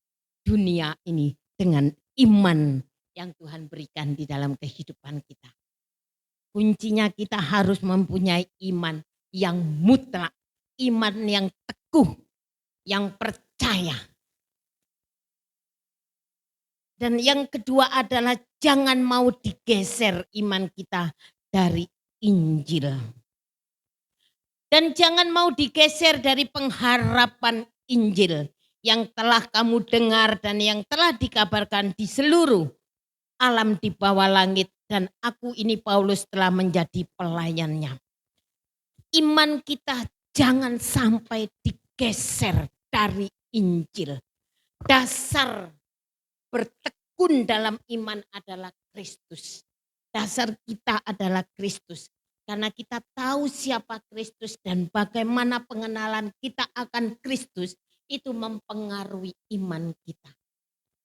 dunia ini dengan iman yang Tuhan berikan di dalam kehidupan kita. Kuncinya kita harus mempunyai iman yang mutlak, iman yang teguh, yang percaya. Dan yang kedua adalah jangan mau digeser iman kita dari Injil. Dan jangan mau digeser dari pengharapan Injil yang telah kamu dengar dan yang telah dikabarkan di seluruh alam di bawah langit. Dan aku ini Paulus telah menjadi pelayannya. Iman kita jangan sampai digeser dari Injil. Dasar bertekun dalam iman adalah Kristus. Dasar kita adalah Kristus. Karena kita tahu siapa Kristus dan bagaimana pengenalan kita akan Kristus itu mempengaruhi iman kita.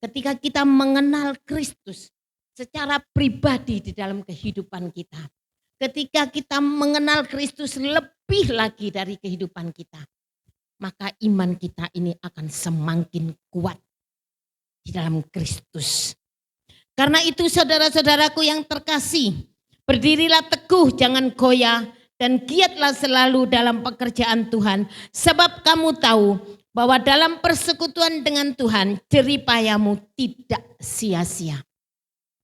Ketika kita mengenal Kristus secara pribadi di dalam kehidupan kita. Ketika kita mengenal Kristus lebih lagi dari kehidupan kita. Maka iman kita ini akan semakin kuat di dalam Kristus. Karena itu saudara-saudaraku yang terkasih, berdirilah teguh jangan goyah dan giatlah selalu dalam pekerjaan Tuhan. Sebab kamu tahu bahwa dalam persekutuan dengan Tuhan jerih payahmu tidak sia-sia.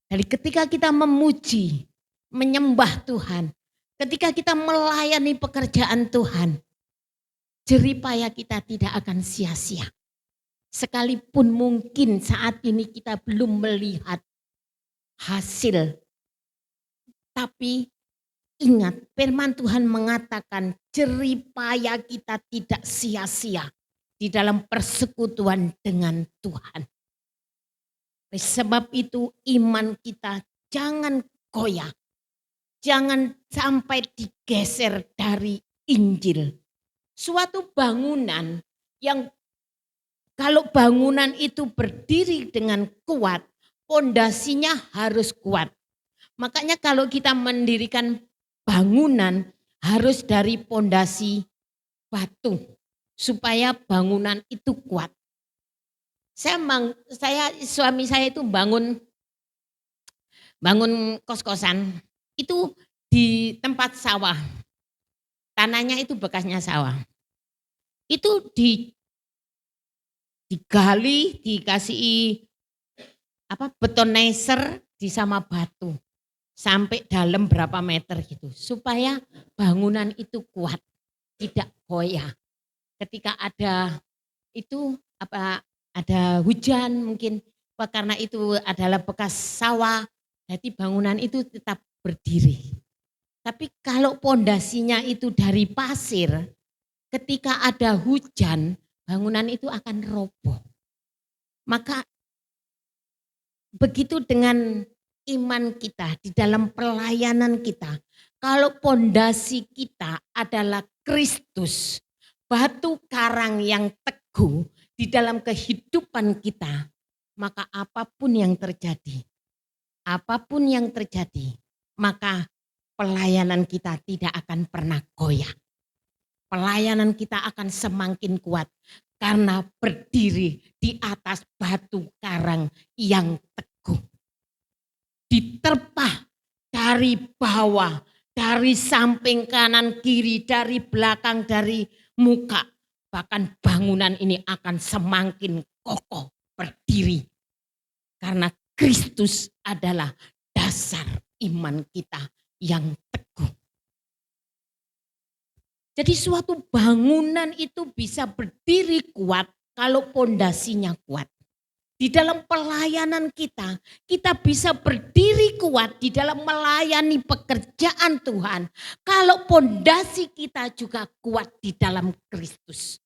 Jadi ketika kita memuji, menyembah Tuhan, Ketika kita melayani pekerjaan Tuhan, jerih payah kita tidak akan sia-sia. Sekalipun mungkin saat ini kita belum melihat hasil. Tapi ingat, firman Tuhan mengatakan jerih payah kita tidak sia-sia di dalam persekutuan dengan Tuhan. Oleh sebab itu iman kita jangan goyah. Jangan sampai digeser dari Injil. Suatu bangunan yang kalau bangunan itu berdiri dengan kuat, pondasinya harus kuat. Makanya kalau kita mendirikan bangunan harus dari pondasi batu supaya bangunan itu kuat. Suami saya itu bangun kos-kosan itu di tempat sawah. Tanahnya itu bekasnya sawah. Itu digali, dikasih betonizer di sama batu. Sampai dalam berapa meter gitu. Supaya bangunan itu kuat, tidak goyah. Ketika ada hujan mungkin karena itu adalah bekas sawah, jadi bangunan itu tetap berdiri. Tapi kalau pondasinya itu dari pasir, ketika ada hujan, bangunan itu akan roboh. Maka begitu dengan iman kita di dalam pelayanan kita. Kalau pondasi kita adalah Kristus, batu karang yang teguh di dalam kehidupan kita, maka apapun yang terjadi, maka pelayanan kita tidak akan pernah goyah. Pelayanan kita akan semakin kuat karena berdiri di atas batu karang yang teguh. Diterpah dari bawah, dari samping kanan kiri, dari belakang, dari muka. Bahkan bangunan ini akan semakin kokoh berdiri. Karena Kristus adalah dasar iman kita yang teguh. Jadi suatu bangunan itu bisa berdiri kuat kalau pondasinya kuat. Di dalam pelayanan kita bisa berdiri kuat di dalam melayani pekerjaan Tuhan. Kalau pondasi kita juga kuat di dalam Kristus.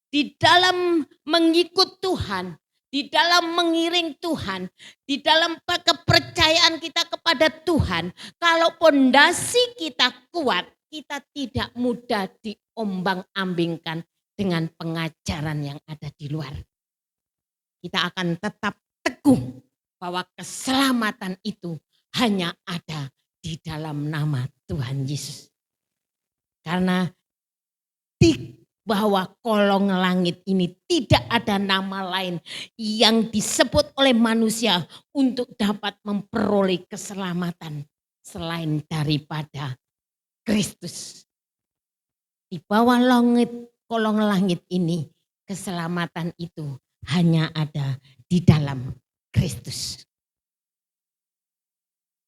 Di dalam mengikut Tuhan, di dalam mengiring Tuhan, di dalam kepercayaan kita kepada Tuhan. Kalau pondasi kita kuat, kita tidak mudah diombang-ambingkan dengan pengajaran yang ada di luar. Kita akan tetap teguh bahwa keselamatan itu hanya ada di dalam nama Tuhan Yesus. Karena di bawah kolong langit ini tidak ada nama lain yang disebut oleh manusia untuk dapat memperoleh keselamatan selain daripada Kristus. Di bawah kolong langit ini keselamatan itu hanya ada di dalam Kristus.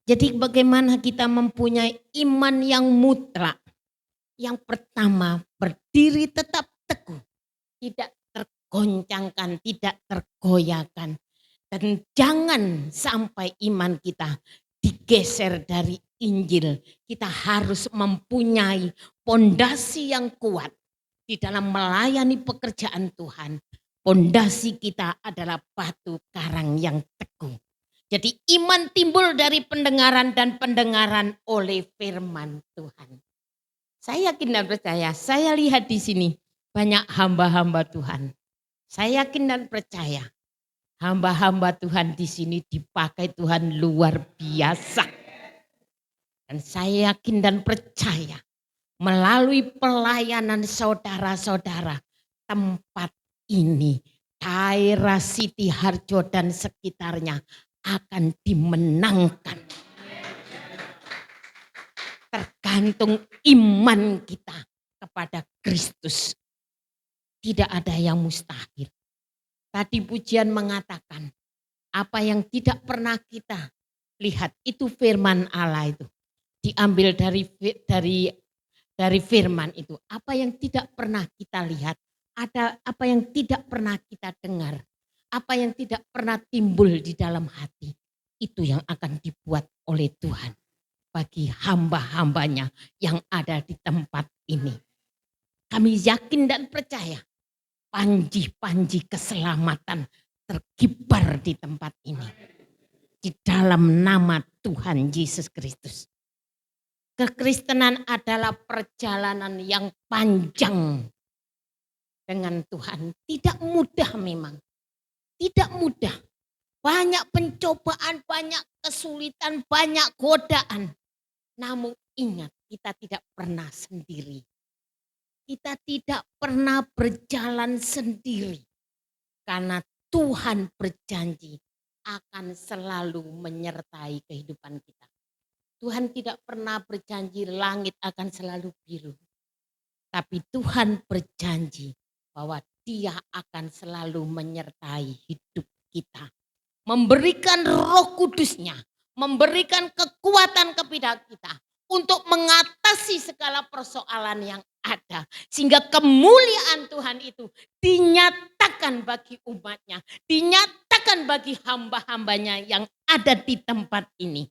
Jadi bagaimana kita mempunyai iman yang mutlak? Yang pertama, berdiri tetap teguh, tidak tergoncangkan, tidak tergoyahkan. Dan jangan sampai iman kita digeser dari Injil. Kita harus mempunyai pondasi yang kuat di dalam melayani pekerjaan Tuhan. Pondasi kita adalah batu karang yang teguh. Jadi iman timbul dari pendengaran dan pendengaran oleh firman Tuhan. Saya yakin dan percaya, saya lihat di sini banyak hamba-hamba Tuhan. Saya yakin dan percaya hamba-hamba Tuhan di sini dipakai Tuhan luar biasa. Dan saya yakin dan percaya melalui pelayanan saudara-saudara tempat ini, daerah Siti Harjo dan sekitarnya akan dimenangkan. Tergantung iman kita kepada Kristus. Tidak ada yang mustahil. Tadi pujian mengatakan, apa yang tidak pernah kita lihat itu firman Allah itu. diambil dari firman itu. Apa yang tidak pernah kita lihat, ada apa yang tidak pernah kita dengar, apa yang tidak pernah timbul di dalam hati, itu yang akan dibuat oleh Tuhan bagi hamba-hambanya yang ada di tempat ini. Kami yakin dan percaya panji-panji keselamatan terkibar di tempat ini. Di dalam nama Tuhan Yesus Kristus. Kekristenan adalah perjalanan yang panjang dengan Tuhan. Tidak mudah memang. Tidak mudah. Banyak pencobaan, banyak kesulitan, banyak godaan. Namun ingat, kita tidak pernah sendiri. Kita tidak pernah berjalan sendiri. Karena Tuhan berjanji akan selalu menyertai kehidupan kita. Tuhan tidak pernah berjanji langit akan selalu biru. Tapi Tuhan berjanji bahwa Dia akan selalu menyertai hidup kita. Memberikan Roh Kudus-Nya, memberikan kekuatan kepada kita untuk mengatasi segala persoalan yang ada. Sehingga kemuliaan Tuhan itu dinyatakan bagi umatnya, dinyatakan bagi hamba-hambanya yang ada di tempat ini.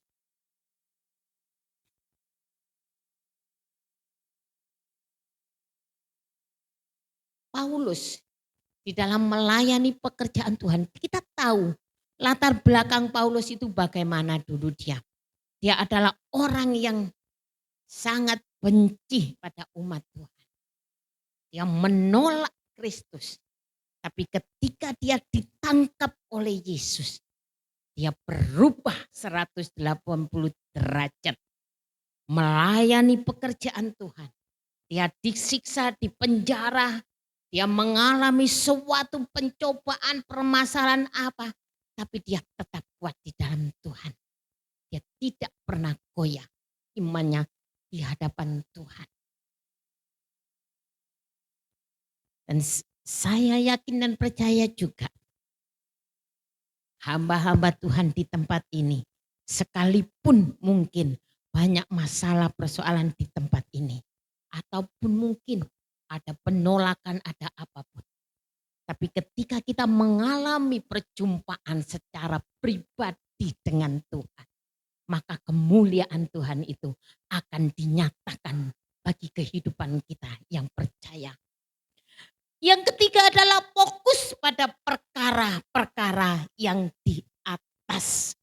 Paulus di dalam melayani pekerjaan Tuhan, kita tahu latar belakang Paulus itu bagaimana dulu dia. Dia adalah orang yang sangat benci pada umat Tuhan. Dia menolak Kristus. Tapi ketika dia ditangkap oleh Yesus, dia berubah 180 derajat. Melayani pekerjaan Tuhan. Dia disiksa, dipenjara. Dia mengalami suatu pencobaan, permasalahan apa. Tapi dia tetap kuat di dalam Tuhan. Dia tidak pernah goyah imannya di hadapan Tuhan. Dan saya yakin dan percaya juga hamba-hamba Tuhan di tempat ini, sekalipun mungkin banyak masalah persoalan di tempat ini, ataupun mungkin ada penolakan, ada apapun. Tapi ketika kita mengalami perjumpaan secara pribadi dengan Tuhan, maka kemuliaan Tuhan itu akan dinyatakan bagi kehidupan kita yang percaya. Yang ketiga adalah fokus pada perkara-perkara yang di atas.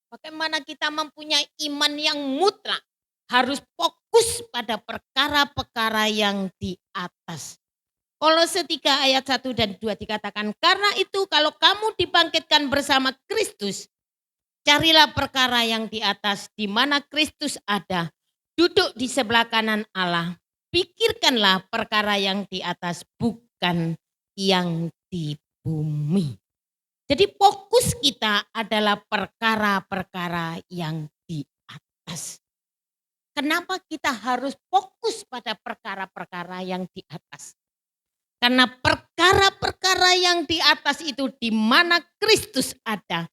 Bagaimana kita mempunyai iman yang mutlak, harus fokus pada perkara-perkara yang di atas. Kolose 3 ayat 1 dan 2 dikatakan, karena itu kalau kamu dibangkitkan bersama Kristus, carilah perkara yang di atas di mana Kristus ada, duduk di sebelah kanan Allah. Pikirkanlah perkara yang di atas, bukan yang di bumi. Jadi fokus kita adalah perkara-perkara yang di atas. Kenapa kita harus fokus pada perkara-perkara yang di atas? Karena perkara-perkara yang di atas itu di mana Kristus ada.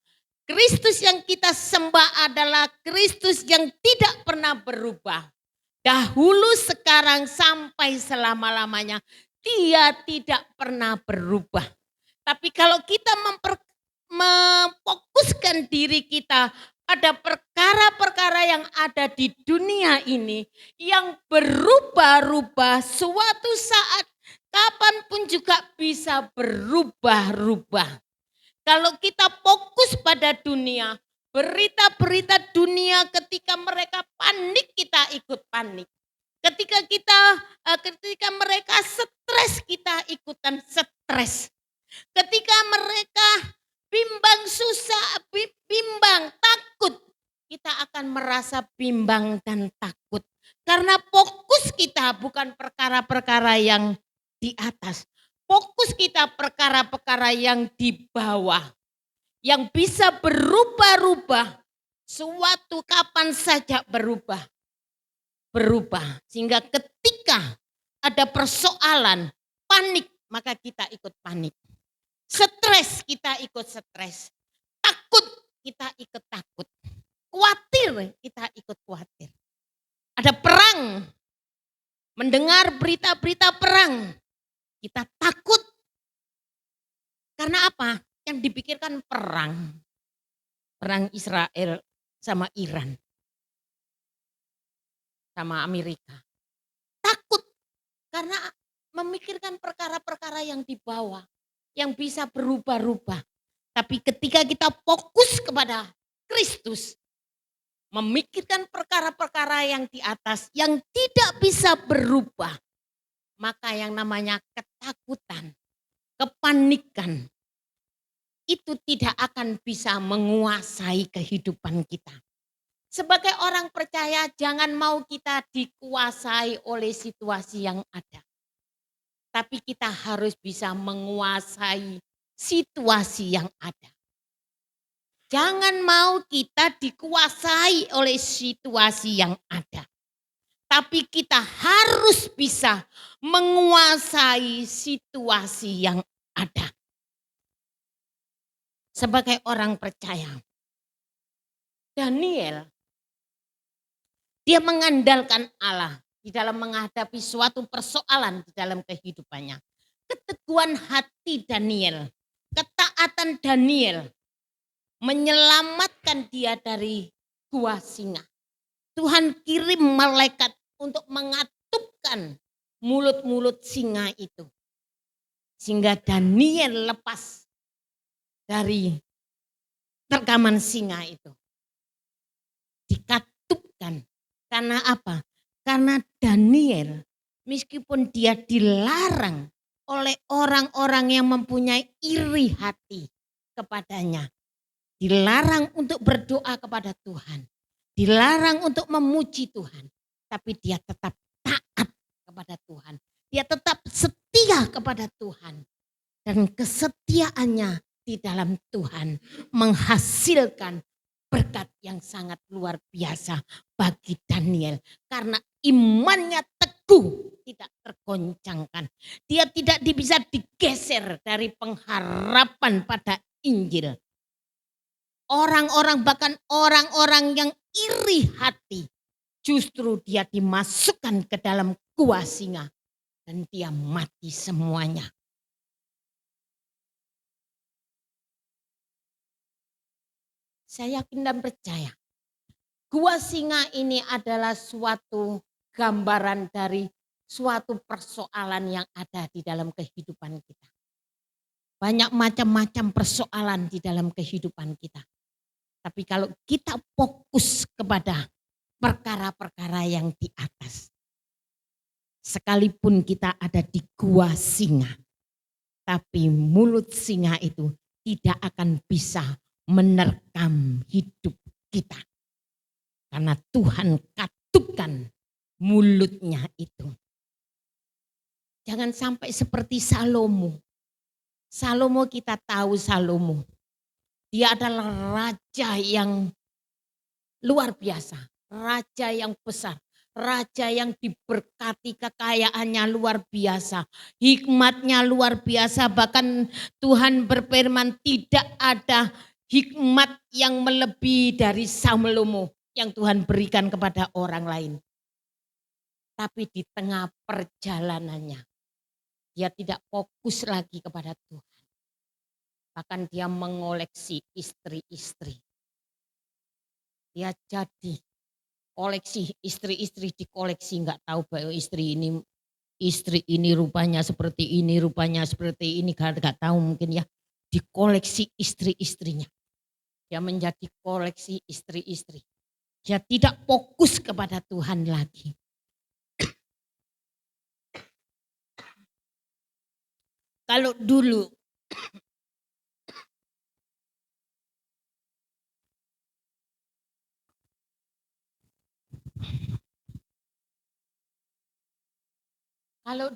Kristus yang kita sembah adalah Kristus yang tidak pernah berubah. Dahulu, sekarang, sampai selama-lamanya. Dia tidak pernah berubah. Tapi kalau kita memfokuskan diri kita pada perkara-perkara yang ada di dunia ini yang berubah-ubah, suatu saat kapanpun juga bisa berubah-ubah. Kalau kita fokus pada dunia, berita-berita dunia ketika mereka panik, kita ikut panik. Ketika mereka stres, kita ikutan stres. Ketika mereka bimbang, susah, bimbang, takut, kita akan merasa bimbang dan takut. Karena fokus kita bukan perkara-perkara yang di atas. Fokus kita perkara-perkara yang di bawah. Yang bisa berubah-ubah. Suatu kapan saja berubah. Sehingga ketika ada persoalan, panik, maka kita ikut panik. Stres, kita ikut stres. Takut, kita ikut takut. Khawatir, kita ikut khawatir. perang, mendengar berita-berita perang, kita takut. Karena apa? Yang dipikirkan perang. Perang Israel sama Iran, sama Amerika. Takut karena memikirkan perkara-perkara yang di bawah, yang bisa berubah-ubah. Tapi ketika kita fokus kepada Kristus, memikirkan perkara-perkara yang di atas, yang tidak bisa berubah, maka yang namanya ketakutan, kepanikan, itu tidak akan bisa menguasai kehidupan kita. Sebagai orang percaya, jangan mau kita dikuasai oleh situasi yang ada. Tapi kita harus bisa menguasai situasi yang ada. Jangan mau kita dikuasai oleh situasi yang ada. Tapi kita harus bisa menguasai situasi yang ada. Sebagai orang percaya, Daniel, dia mengandalkan Allah di dalam menghadapi suatu persoalan di dalam kehidupannya. Keteguhan hati Daniel, ketaatan Daniel menyelamatkan dia dari gua singa. Tuhan kirim malaikat untuk mengatupkan mulut-mulut singa itu. Sehingga Daniel lepas dari terkaman singa itu. Dikatupkan. Karena apa? Karena Daniel meskipun dia dilarang oleh orang-orang yang mempunyai iri hati kepadanya. Dilarang untuk berdoa kepada Tuhan. Dilarang untuk memuji Tuhan. Tapi dia tetap taat kepada Tuhan. Dia tetap setia kepada Tuhan. Dan kesetiaannya di dalam Tuhan menghasilkan berkat yang sangat luar biasa bagi Daniel. Karena imannya teguh, tidak tergoncangkan. Dia tidak bisa digeser dari pengharapan pada Injil. Orang-orang, bahkan orang-orang yang iri hati, justru dia dimasukkan ke dalam gua singa dan dia mati semuanya. Saya yakin dan percaya, gua singa ini adalah suatu gambaran dari suatu persoalan yang ada di dalam kehidupan kita. Banyak macam-macam persoalan di dalam kehidupan kita. Tapi kalau kita fokus kepada perkara-perkara yang di atas, sekalipun kita ada di gua singa, tapi mulut singa itu tidak akan bisa menerkam hidup kita. Karena Tuhan katupkan mulutnya itu. Jangan sampai seperti Salomo. Salomo, kita tahu Salomo. Dia adalah raja yang luar biasa. Raja yang besar. Raja yang diberkati, kekayaannya luar biasa. Hikmatnya luar biasa. Bahkan Tuhan berfirman tidak ada hikmat yang melebihi dari Salomo yang Tuhan berikan kepada orang lain. Tapi di tengah perjalanannya, dia tidak fokus lagi kepada Tuhan. Bahkan dia mengoleksi istri-istri. Dia jadi koleksi istri-istri, dikoleksi, nggak tahu bahwa istri ini rupanya seperti ini, rupanya seperti ini, nggak tahu mungkin ya. Dikoleksi istri-istrinya. Dia menjadi koleksi istri-istri. Dia tidak fokus kepada Tuhan lagi. Kalau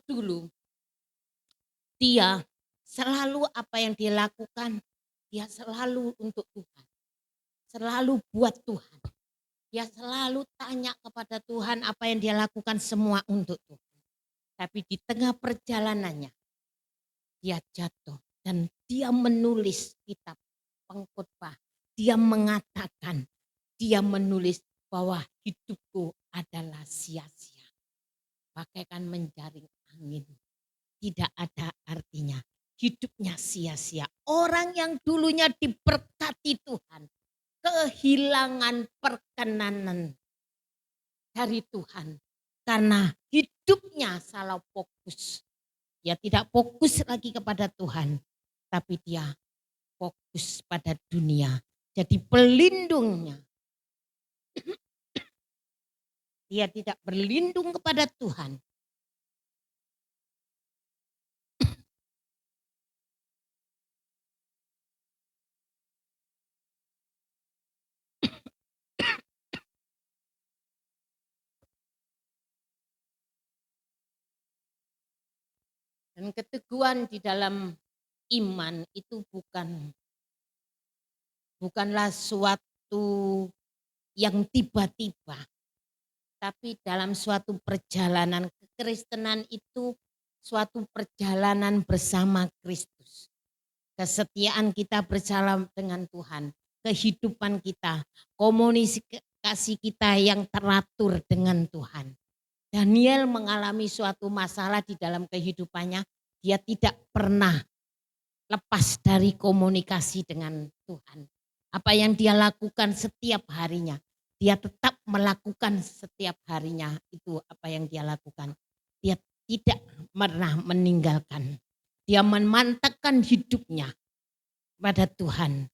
dulu dia selalu apa yang dia lakukan, dia selalu untuk Tuhan. Selalu buat Tuhan. Dia selalu tanya kepada Tuhan apa yang dia lakukan semua untuk Tuhan. Tapi di tengah perjalanannya dia jatuh dan dia menulis kitab pengkhotbah. Dia mengatakan, dia menulis bahwa hidupku adalah sia-sia. Bagaikan menjaring angin. Tidak ada artinya. Hidupnya sia-sia. Orang yang dulunya diberkati Tuhan. Kehilangan perkenanan dari Tuhan. Karena hidupnya salah fokus. Dia tidak fokus lagi kepada Tuhan. Tapi dia fokus pada dunia. Jadi pelindungnya. Dia tidak berlindung kepada Tuhan. Dan keteguhan di dalam iman itu bukanlah suatu yang tiba-tiba. Tapi dalam suatu perjalanan kekristenan itu suatu perjalanan bersama Kristus. Kesetiaan kita bersama dengan Tuhan. Kehidupan kita, komunikasi kita yang teratur dengan Tuhan. Daniel mengalami suatu masalah di dalam kehidupannya. Dia tidak pernah lepas dari komunikasi dengan Tuhan. Apa yang dia lakukan setiap harinya. Dia tetap melakukan setiap harinya itu apa yang dia lakukan. Dia tidak pernah meninggalkan. Dia memantapkan hidupnya pada Tuhan.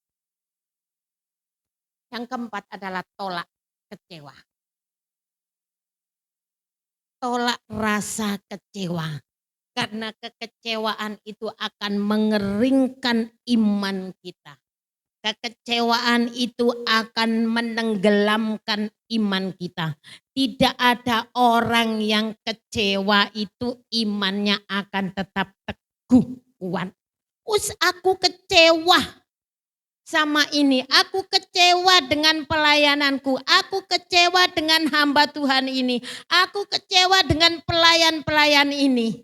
Yang keempat adalah tolak kecewa. Tolak rasa kecewa. Karena kekecewaan itu akan mengeringkan iman kita. Kekecewaan itu akan menenggelamkan iman kita. Tidak ada orang yang kecewa itu imannya akan tetap teguh kuat. Aku kecewa sama ini. Aku kecewa dengan pelayananku. Aku kecewa dengan hamba Tuhan ini. Aku kecewa dengan pelayan-pelayan ini.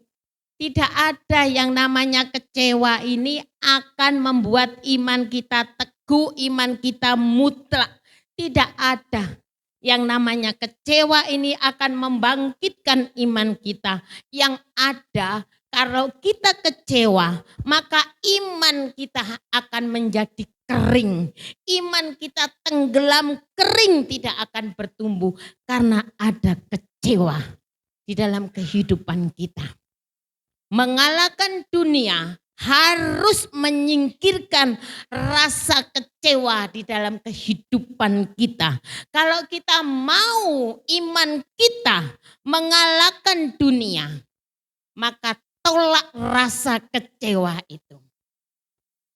Tidak ada yang namanya kecewa ini akan membuat iman kita teguh, iman kita mutlak. Tidak ada yang namanya kecewa ini akan membangkitkan iman kita. Yang ada kalau kita kecewa maka iman kita akan menjadi kering. Iman kita tenggelam kering tidak akan bertumbuh karena ada kecewa di dalam kehidupan kita. Mengalahkan dunia harus menyingkirkan rasa kecewa di dalam kehidupan kita. Kalau kita mau iman kita mengalahkan dunia, maka tolak rasa kecewa itu.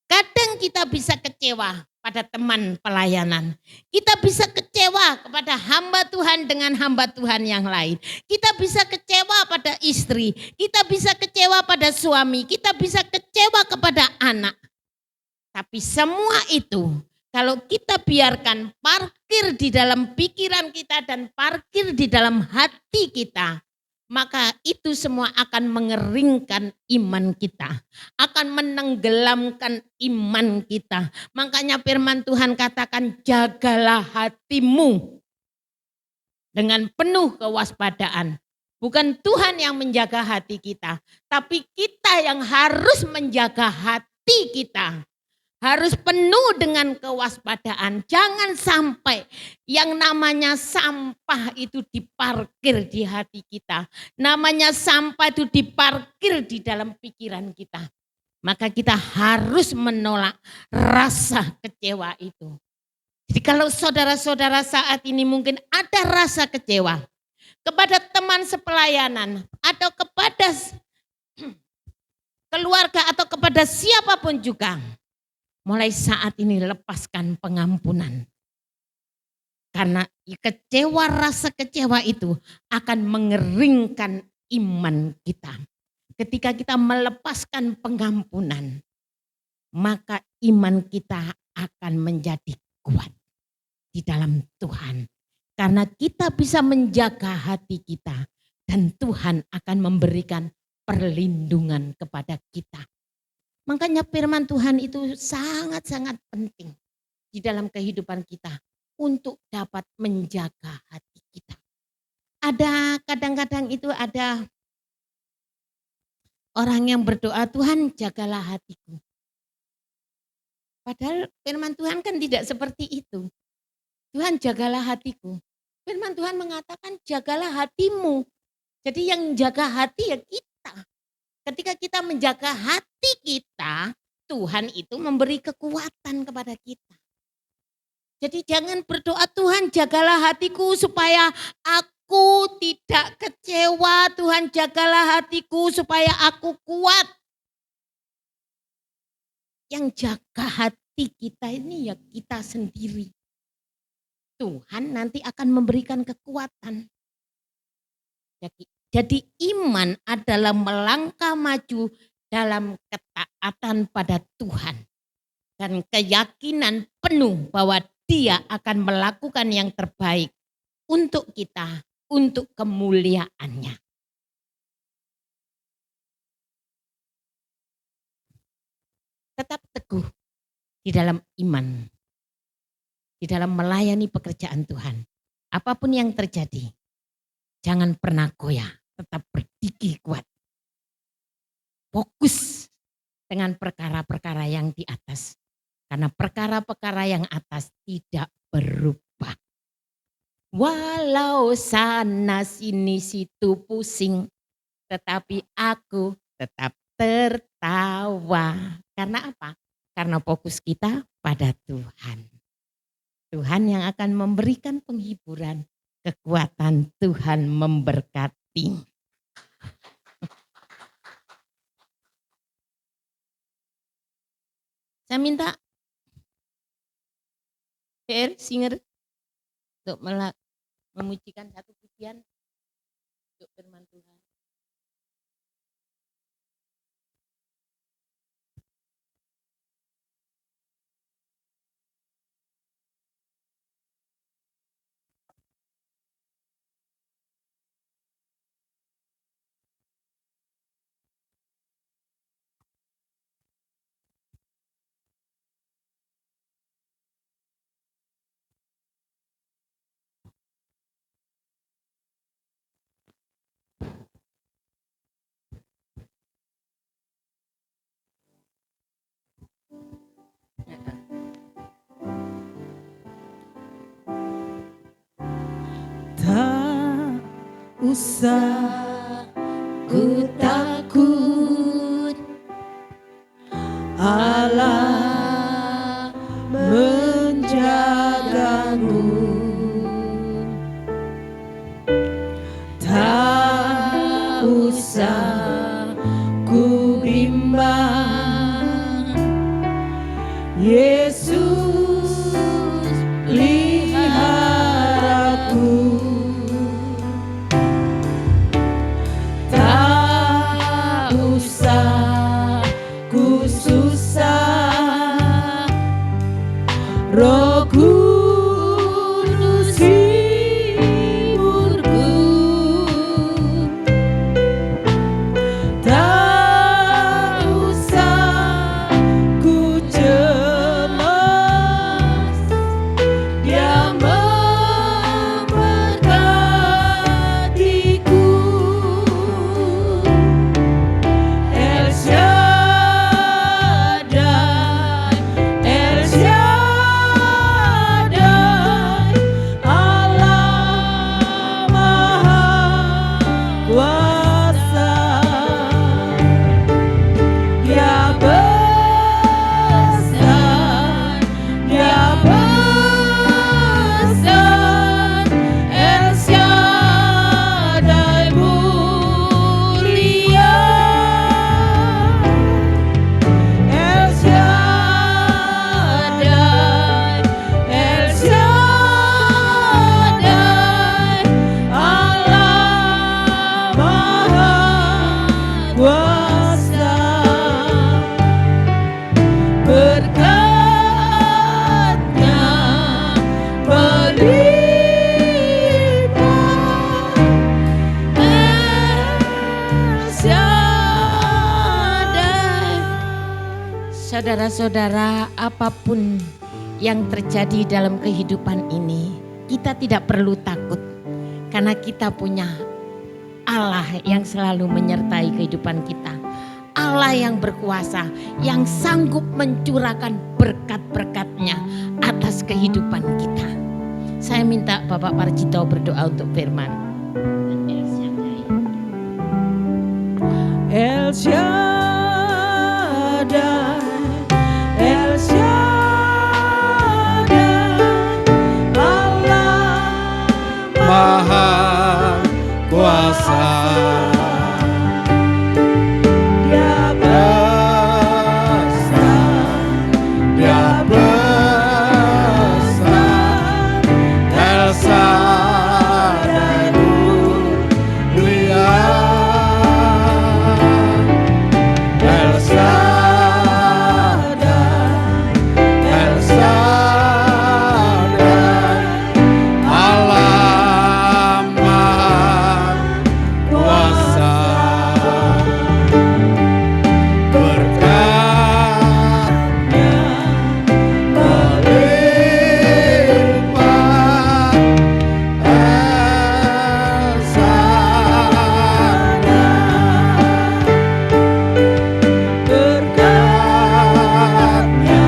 Kadang kita bisa kecewa pada teman pelayanan. Kita bisa kecewa kepada hamba Tuhan dengan hamba Tuhan yang lain. Kita bisa kecewa pada istri. Kita bisa kecewa pada suami. Kita bisa kecewa kepada anak. Tapi semua itu kalau kita biarkan parkir di dalam pikiran kita dan parkir di dalam hati kita, maka itu semua akan mengeringkan iman kita. Akan menenggelamkan iman kita. Makanya firman Tuhan katakan jagalah hatimu dengan penuh kewaspadaan. Bukan Tuhan yang menjaga hati kita. Tapi kita yang harus menjaga hati kita. Harus penuh dengan kewaspadaan. Jangan sampai yang namanya sampah itu diparkir di hati kita. Namanya sampah itu diparkir di dalam pikiran kita. Maka kita harus menolak rasa kecewa itu. Jadi kalau saudara-saudara saat ini mungkin ada rasa kecewa. Kepada teman sepelayanan atau kepada keluarga atau kepada siapapun juga. Mulai saat ini lepaskan pengampunan. Karena kecewa, rasa kecewa itu akan mengeringkan iman kita. Ketika kita melepaskan pengampunan, maka iman kita akan menjadi kuat di dalam Tuhan. Karena kita bisa menjaga hati kita dan Tuhan akan memberikan perlindungan kepada kita. Makanya firman Tuhan itu sangat-sangat penting di dalam kehidupan kita untuk dapat menjaga hati Ada kadang-kadang itu ada orang yang berdoa, Tuhan jagalah hatiku. Padahal firman Tuhan kan tidak seperti itu. Tuhan jagalah hatiku. Firman Tuhan mengatakan jagalah hatimu. Jadi yang jaga hati ya kita. Ketika kita menjaga hati kita, Tuhan itu memberi kekuatan kepada kita. Jadi jangan berdoa, Tuhan jagalah hatiku supaya aku tidak kecewa. Tuhan jagalah hatiku supaya aku kuat. Yang jaga hati kita ini ya kita sendiri. Tuhan nanti akan memberikan kekuatan. Jadi iman adalah melangkah maju dalam ketaatan pada Tuhan. Dan keyakinan penuh bahwa Dia akan melakukan yang terbaik untuk kita, untuk kemuliaannya. Tetap teguh di dalam iman. Di dalam melayani pekerjaan Tuhan. Apapun yang terjadi, jangan pernah goyah, tetap berdiri kuat. Fokus dengan perkara-perkara yang di atas. Karena perkara-perkara yang atas tidak berubah. Walau sana sini situ pusing, tetapi aku tetap tertawa. Karena apa? Karena fokus kita pada Tuhan. Tuhan yang akan memberikan penghiburan, kekuatan Tuhan memberkati. Saya minta PR singer untuk memujikan satu pujian untuk firman Tuhan. Tak usah Ku takut, Allah menjagamu. Tak usah ku bimbang, Yesus lihat aku. Tak usah ku susah, Roh Kudus hiburku. Tak usah ku cemas, Dia memberkatiku. El Shaddai, El Shaddai, Allah Maha Kuasa. Dia besar, Dia besar, El Shaddai mulia. El Shaddai, El Shaddai, Allah Maha Kuasa. Berkatnya melimpah, El Shaddai. Saudara-saudara, apapun yang terjadi dalam kehidupan ini, kita tidak perlu takut. Karena kita punya Allah yang selalu menyertai kehidupan kita. Allah yang berkuasa, yang sanggup mencurahkan berkat-berkatnya atas kehidupan kita. Saya minta Bapak Parjito berdoa untuk firman. El Shaddai, El Shaddai, Allah Maha Kuasa. Dia besar, El Shaddai mulia, El Shaddai, El Shaddai, Allah Maha Kuasa. Berkatnya melimpah, El Shaddai. Berkatnya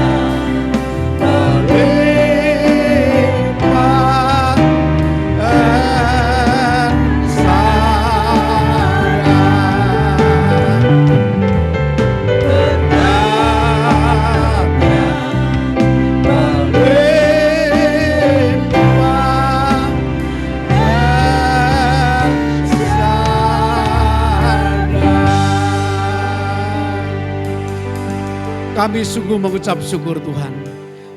melimpah, El Shaddai. Kami sungguh mengucap syukur Tuhan.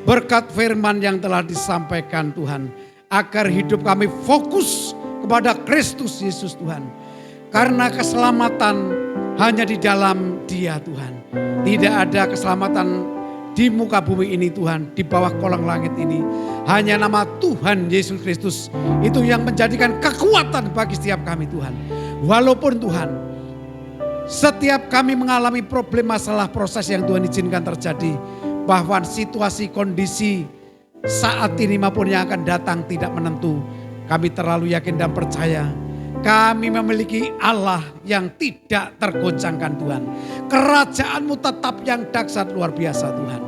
Berkat firman yang telah disampaikan Tuhan. Agar hidup kami fokus kepada Kristus Yesus Tuhan. Karena keselamatan hanya di dalam Dia Tuhan. Tidak ada keselamatan di muka bumi ini Tuhan. Di bawah kolong langit ini. Hanya nama Tuhan Yesus Kristus. Itu yang menjadikan kekuatan bagi setiap kami Tuhan. Walaupun Tuhan, setiap kami mengalami problem, masalah, proses yang Tuhan izinkan terjadi. Bahwa situasi, kondisi saat ini maupun yang akan datang tidak menentu. Kami terlalu yakin dan percaya. Kami memiliki Allah yang tidak tergoncangkan Tuhan. Kerajaan-Mu tetap yang dahsyat luar biasa Tuhan.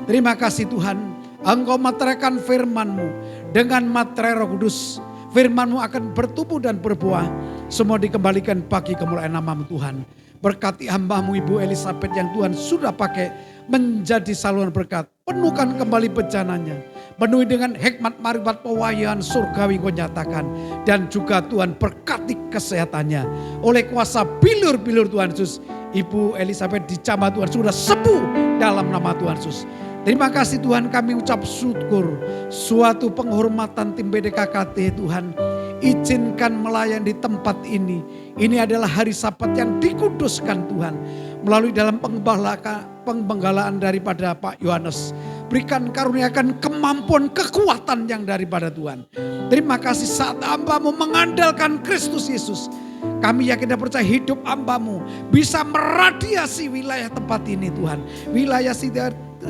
Terima kasih Tuhan. Engkau meteraikan firman-Mu dengan materai Roh Kudus. Firman-Mu akan bertumbuh dan berbuah. Semua dikembalikan bagi kemuliaan nama-Mu Tuhan. Berkati hamba-Mu Ibu Elizabeth yang Tuhan sudah pakai menjadi saluran berkat. Penuhkan kembali bencananya. Penuhi dengan hikmat, marifat, pewahyuan surgawi Kau nyatakan. Dan juga Tuhan berkati kesehatannya. Oleh kuasa bilur-bilur Tuhan Yesus. Ibu Elizabeth dijamah Tuhan sudah sembuh dalam nama Tuhan Yesus. Terima kasih Tuhan, kami ucap syukur. Suatu penghormatan tim BDKKT Tuhan. Izinkan melayani di tempat ini. Ini adalah hari Sabat yang dikuduskan Tuhan. Melalui dalam penggalaan daripada Pak Yohanes. Berikan karuniakan kemampuan, kekuatan yang daripada Tuhan. Terima kasih saat hamba-Mu mengandalkan Kristus Yesus. Kami yakin dan percaya hidup hamba-Mu bisa meradiasi wilayah tempat ini Tuhan. Wilayah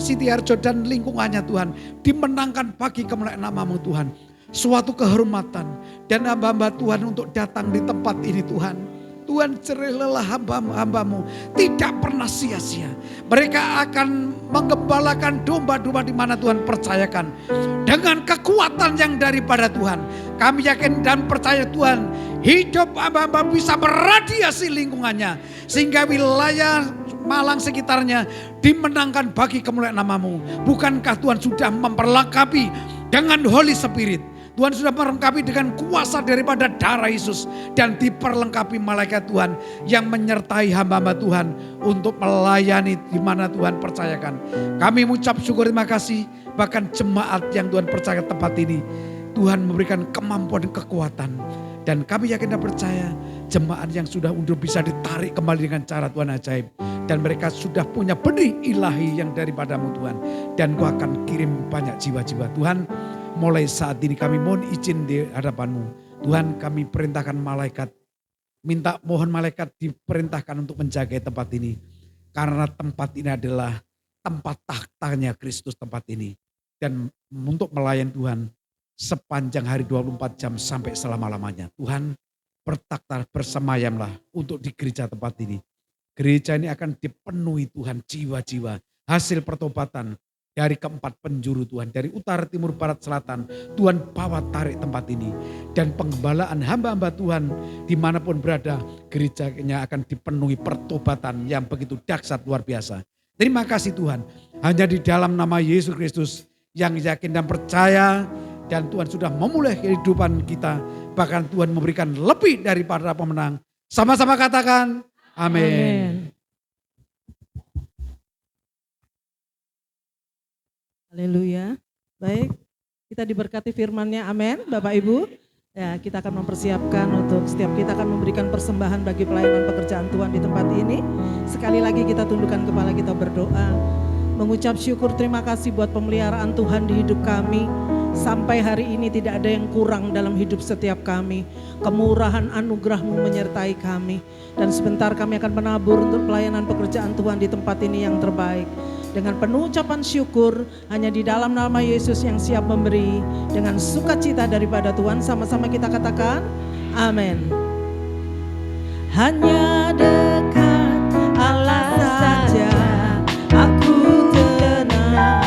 Siti Harjo dan lingkungannya Tuhan. Dimenangkan bagi kemuliaan nama-Mu Tuhan. Suatu kehormatan dan hamba-hamba Tuhan untuk datang di tempat ini Tuhan. Tuhan cerih lelah hamba-Mu tidak pernah sia-sia. Mereka akan menggembalakan domba-domba di mana Tuhan percayakan. Dengan kekuatan yang daripada Tuhan. Kami yakin dan percaya Tuhan. Hidup hamba-hamba bisa meradiasi lingkungannya. Sehingga wilayah Malang sekitarnya dimenangkan bagi kemuliaan nama-Mu. Bukankah Tuhan sudah memperlengkapi dengan Holy Spirit. Tuhan sudah melengkapi dengan kuasa daripada darah Yesus. Dan diperlengkapi malaikat Tuhan yang menyertai hamba-hamba Tuhan untuk melayani di mana Tuhan percayakan. Kami mengucap syukur terima kasih. Bahkan jemaat yang Tuhan percaya tempat ini. Tuhan memberikan kemampuan dan kekuatan. Dan kami yakin dan percaya jemaat yang sudah undur bisa ditarik kembali dengan cara Tuhan ajaib. Dan mereka sudah punya benih ilahi yang daripada-Mu Tuhan. Dan Kau akan kirim banyak jiwa-jiwa Tuhan. Mulai saat ini kami mohon izin di hadapan-Mu. Tuhan kami perintahkan malaikat. Mohon malaikat diperintahkan untuk menjaga tempat ini. Karena tempat ini adalah tempat tahtanya Kristus tempat ini. Dan untuk melayani Tuhan sepanjang hari 24 jam sampai selama-lamanya. Tuhan, bersemayamlah untuk di gereja tempat ini. Gereja ini akan dipenuhi Tuhan jiwa-jiwa hasil pertobatan dari keempat penjuru Tuhan. Dari utara, timur, barat, selatan. Tuhan bawa tarik tempat ini. Dan penggembalaan hamba-hamba Tuhan dimanapun berada, gerejanya akan dipenuhi pertobatan yang begitu dahsyat luar biasa. Terima kasih Tuhan. Hanya di dalam nama Yesus Kristus yang yakin dan percaya, dan Tuhan sudah memulai kehidupan kita. Bahkan Tuhan memberikan lebih daripada pemenang. Sama-sama katakan amin. Haleluya. Baik, kita diberkati firman-Nya, amin Bapak Ibu. Ya, kita akan mempersiapkan untuk setiap kita akan memberikan persembahan bagi pelayanan pekerjaan Tuhan di tempat ini. Sekali lagi kita tundukkan kepala, kita berdoa. Mengucap syukur terima kasih buat pemeliharaan Tuhan di hidup kami. Sampai hari ini tidak ada yang kurang dalam hidup setiap kami. Kemurahan anugerah-Mu menyertai kami. Dan sebentar kami akan menabur untuk pelayanan pekerjaan Tuhan di tempat ini yang terbaik. Dengan penuh ucapan syukur, hanya di dalam nama Yesus yang siap memberi. Dengan sukacita daripada Tuhan, sama-sama kita katakan, amin. Hanya dekat Allah saja aku tenang.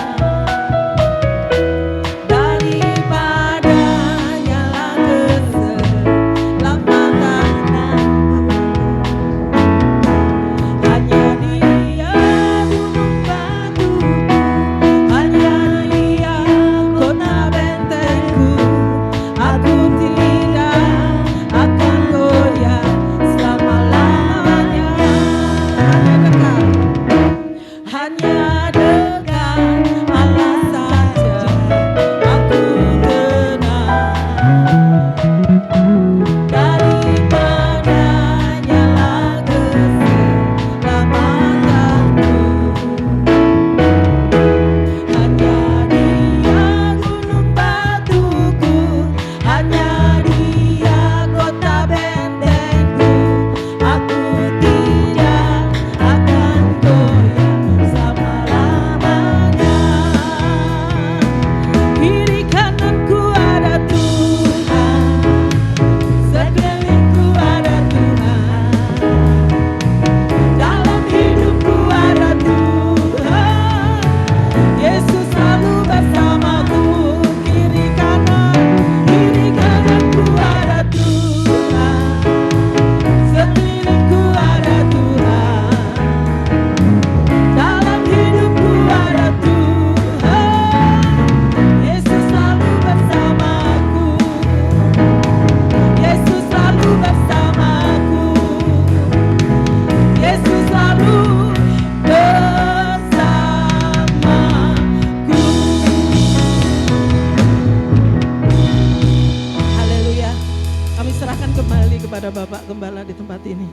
Bapak Gembala di tempat ini.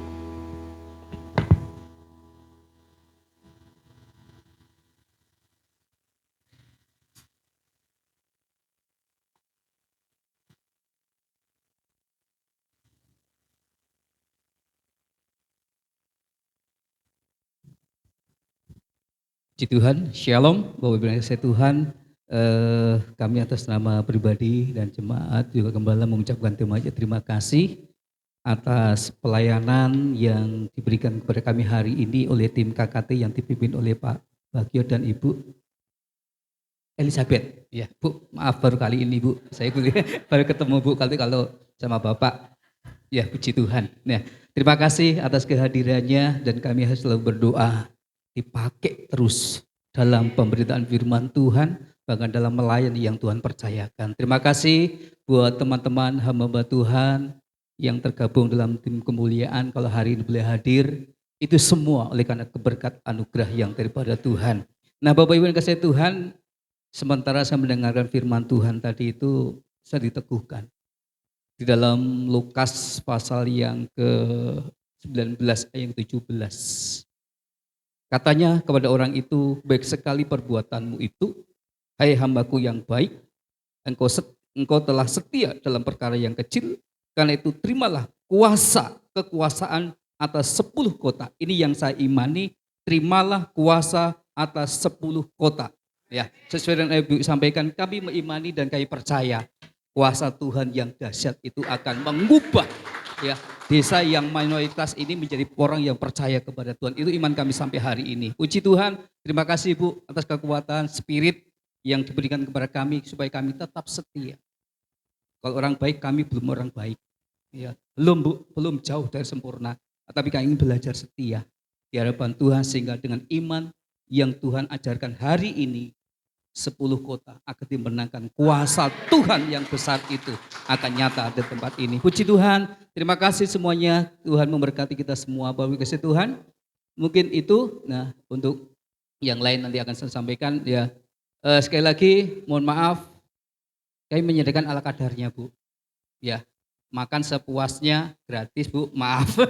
Puji Tuhan, Shalom, Bapak Ibu yang kasih Tuhan. Kami atas nama pribadi dan jemaat juga Gembala mengucapkan terima kasih atas pelayanan yang diberikan kepada kami hari ini oleh tim KKT yang dipimpin oleh Pak Bagio dan Ibu Elizabeth. Ya, Bu, maaf baru kali ini Bu, saya baru ketemu Bu kali kalau sama Bapak. Ya, puji Tuhan. Nah, terima kasih atas kehadirannya dan kami harus selalu berdoa dipakai terus dalam pemberitaan firman Tuhan, bahkan dalam melayani yang Tuhan percayakan. Terima kasih buat teman-teman hamba Tuhan yang tergabung dalam tim kemuliaan, kalau hari ini boleh hadir, itu semua oleh karena keberkat anugerah yang daripada Tuhan. Nah Bapak Ibu yang kasih Tuhan, sementara saya mendengarkan firman Tuhan tadi itu, saya diteguhkan. Di dalam Lukas pasal yang ke-19 ayat 17. Katanya kepada orang itu, baik sekali perbuatanmu itu, hai hambaku yang baik, engkau telah setia dalam perkara yang kecil, karena itu terimalah kekuasaan atas 10 kota. Ini yang saya imani, terimalah kuasa atas 10 kota. Ya, sesuai dengan Ibu sampaikan, kami mengimani dan kami percaya kuasa Tuhan yang dahsyat itu akan mengubah ya desa yang minoritas ini menjadi orang yang percaya kepada Tuhan. Itu iman kami sampai hari ini. Puji Tuhan, terima kasih Bu atas kekuatan spirit yang diberikan kepada kami supaya kami tetap setia. Kalau orang baik, kami belum orang baik. Ya, belum Bu, belum jauh dari sempurna. Tapi kami ingin belajar setia di hadapan Tuhan sehingga dengan iman yang Tuhan ajarkan hari ini 10 kota akan dimenangkan, kuasa Tuhan yang besar itu akan nyata di tempat ini. Puji Tuhan, terima kasih semuanya. Tuhan memberkati kita semua. Bapak kasih Tuhan. Mungkin itu, nah untuk yang lain nanti akan saya sampaikan ya. Sekali lagi mohon maaf, kami menyediakan ala kadarnya Bu. Ya, makan sepuasnya gratis Bu, maaf.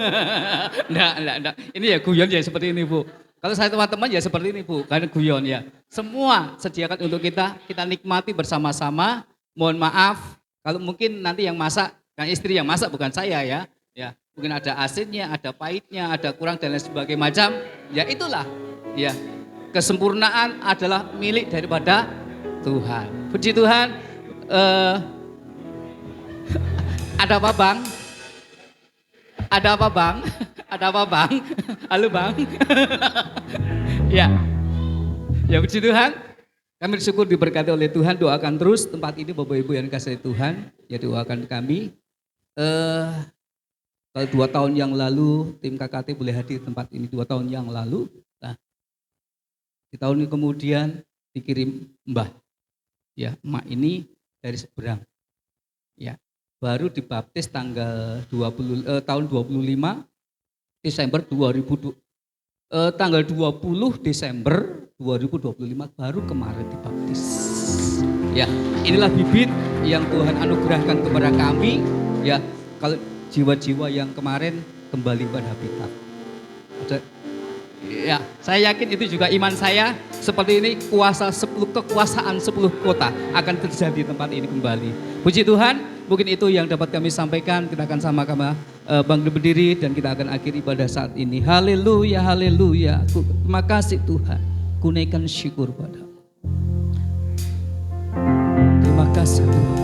Enggak. Ini ya guyon ya seperti ini Bu. Kalau saya teman-teman ya seperti ini Bu, karena guyon ya. Semua sediakan untuk kita nikmati bersama-sama. Mohon maaf, kalau mungkin nanti yang masak, kan istri yang masak bukan saya ya. Ya, mungkin ada asinnya, ada pahitnya, ada kurang dan lain sebagainya macam. Ya itulah, ya kesempurnaan adalah milik daripada Tuhan. Puji Tuhan. Ada apa Bang? Ada apa Bang? Ada apa Bang? Halo Bang. Ya puji Tuhan. Kami bersyukur diberkati oleh Tuhan. Doakan terus tempat ini Bapak Ibu yang kasih Tuhan. Ya doakan kami. Kalau 2 tahun yang lalu tim KKT boleh hadir di tempat ini 2 tahun yang lalu. Nah, di tahun ini kemudian dikirim Mbah. Ya, emak ini dari seberang. Ya, baru dibaptis tanggal tahun 25 Desember 2020. Tanggal 20 Desember 2025 baru kemarin dibaptis. Ya, inilah bibit yang Tuhan anugerahkan kepada kami. Ya, kalau jiwa-jiwa yang kemarin kembali pada habitat. Ya, saya yakin itu juga iman saya seperti ini kekuasaan 10 kota akan terjadi di tempat ini kembali. Puji Tuhan. Mungkin itu yang dapat kami sampaikan. Kita akan sama-sama bangkit berdiri dan kita akan akhiri ibadah saat ini. Haleluya, haleluya. Terima kasih Tuhan. Kunaikan syukur padamu. Terima kasih Tuhan.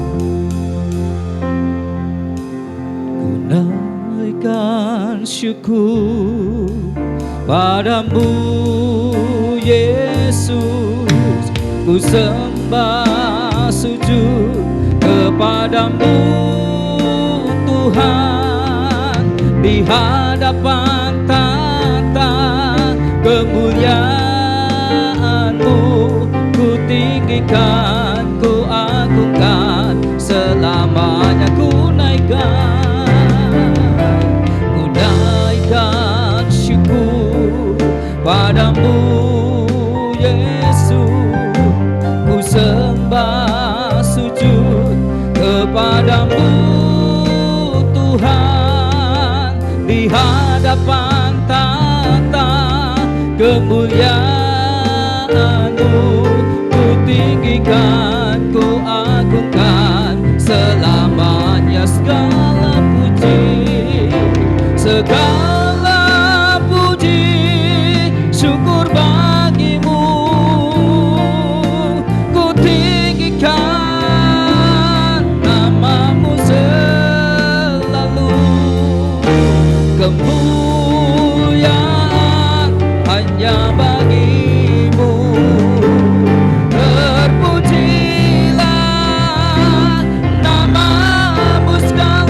Kunaikan syukur padamu Yesus. Ku sembah sujud kepadamu Tuhan, di hadapan tata kemuliaan-Mu ku tinggikan, ku agungkan, selamanya ku naikkan syukur padamu Yesus. Ku sembah sujud kepadamu Tuhan, di hadapan tata kemuliaan-Mu ku tinggikan, ku agungkan, selamanya segala puji syukur bagimu, ku tinggikan namamu selalu. Kemuliaan hanya bagimu, terpujilah namamu segala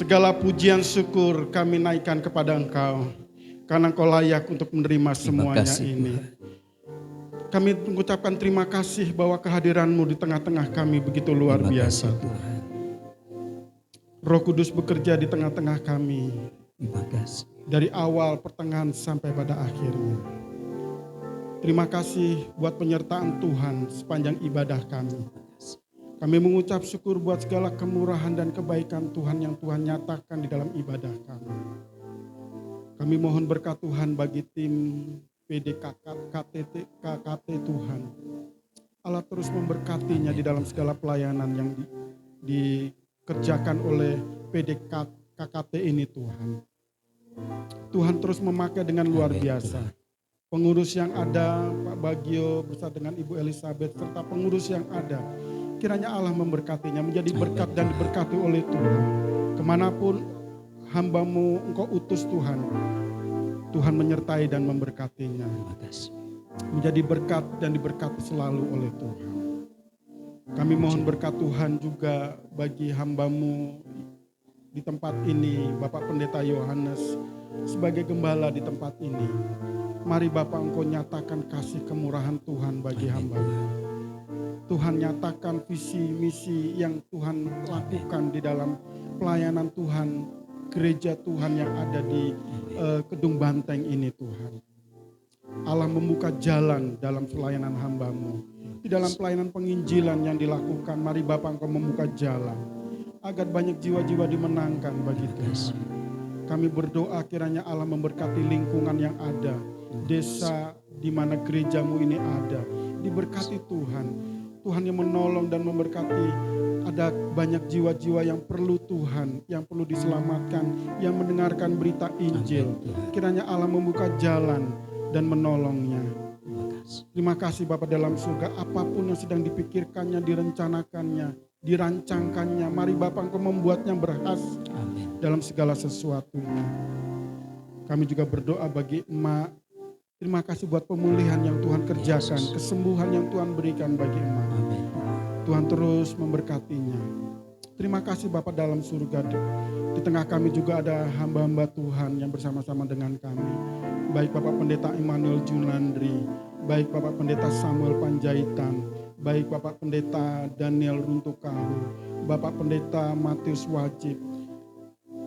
Segala pujian syukur kami naikkan kepada Engkau, karena Engkau layak untuk menerima semuanya kasih, ini. Kami mengucapkan terima kasih bahwa kehadiran-Mu di tengah-tengah kami begitu luar Terima biasa. kasih Tuhan. Roh Kudus bekerja di tengah-tengah kami Terima kasih. dari awal, pertengahan sampai pada akhirnya. Terima kasih buat penyertaan Tuhan sepanjang ibadah kami. Kami mengucap syukur buat segala kemurahan dan kebaikan Tuhan yang Tuhan nyatakan di dalam ibadah kami. Kami mohon berkat Tuhan bagi tim KKT Tuhan. Allah terus memberkatinya di dalam segala pelayanan yang dikerjakan oleh KKT ini Tuhan. Tuhan terus memakai dengan luar biasa. Pengurus yang ada, Pak Bagio bersama dengan Ibu Elizabeth serta pengurus yang ada. Kiranya Allah memberkatinya menjadi berkat dan diberkati oleh Tuhan. Kemanapun hamba-Mu Engkau utus Tuhan, Tuhan menyertai dan memberkatinya. Menjadi berkat dan diberkati selalu oleh Tuhan. Kami mohon berkat Tuhan juga bagi hamba-Mu di tempat ini, Bapak Pendeta Yohanes sebagai gembala di tempat ini. Mari Bapak Engkau nyatakan kasih kemurahan Tuhan bagi hamba-Mu. Tuhan nyatakan visi misi yang Tuhan lakukan di dalam pelayanan Tuhan, gereja Tuhan yang ada di Kedung Banteng ini Tuhan. Allah membuka jalan dalam pelayanan hamba-Mu. Di dalam pelayanan penginjilan yang dilakukan, mari Bapak Engkau membuka jalan agar banyak jiwa-jiwa dimenangkan bagi Tuhan. Kami berdoa kiranya Allah memberkati lingkungan yang ada, desa di mana gereja-Mu ini ada, diberkati Tuhan. Tuhan yang menolong dan memberkati, ada banyak jiwa-jiwa yang perlu Tuhan, yang perlu diselamatkan, yang mendengarkan berita Injil. Kiranya Allah membuka jalan dan menolongnya. Terima kasih Bapa dalam surga, apapun yang sedang dipikirkannya, direncanakannya, dirancangkannya, mari Bapak Engkau membuatnya berhasil dalam segala sesuatunya. Kami juga berdoa bagi emak. Terima kasih buat pemulihan yang Tuhan kerjakan, kesembuhan yang Tuhan berikan bagi emak. Tuhan terus memberkatinya. Terima kasih Bapak dalam surga. Di tengah kami juga ada hamba-hamba Tuhan yang bersama-sama dengan kami. Baik Bapak Pendeta Immanuel Junandri, baik Bapak Pendeta Samuel Panjaitan, baik Bapak Pendeta Daniel Runtukaru, Bapak Pendeta Matius Wajib.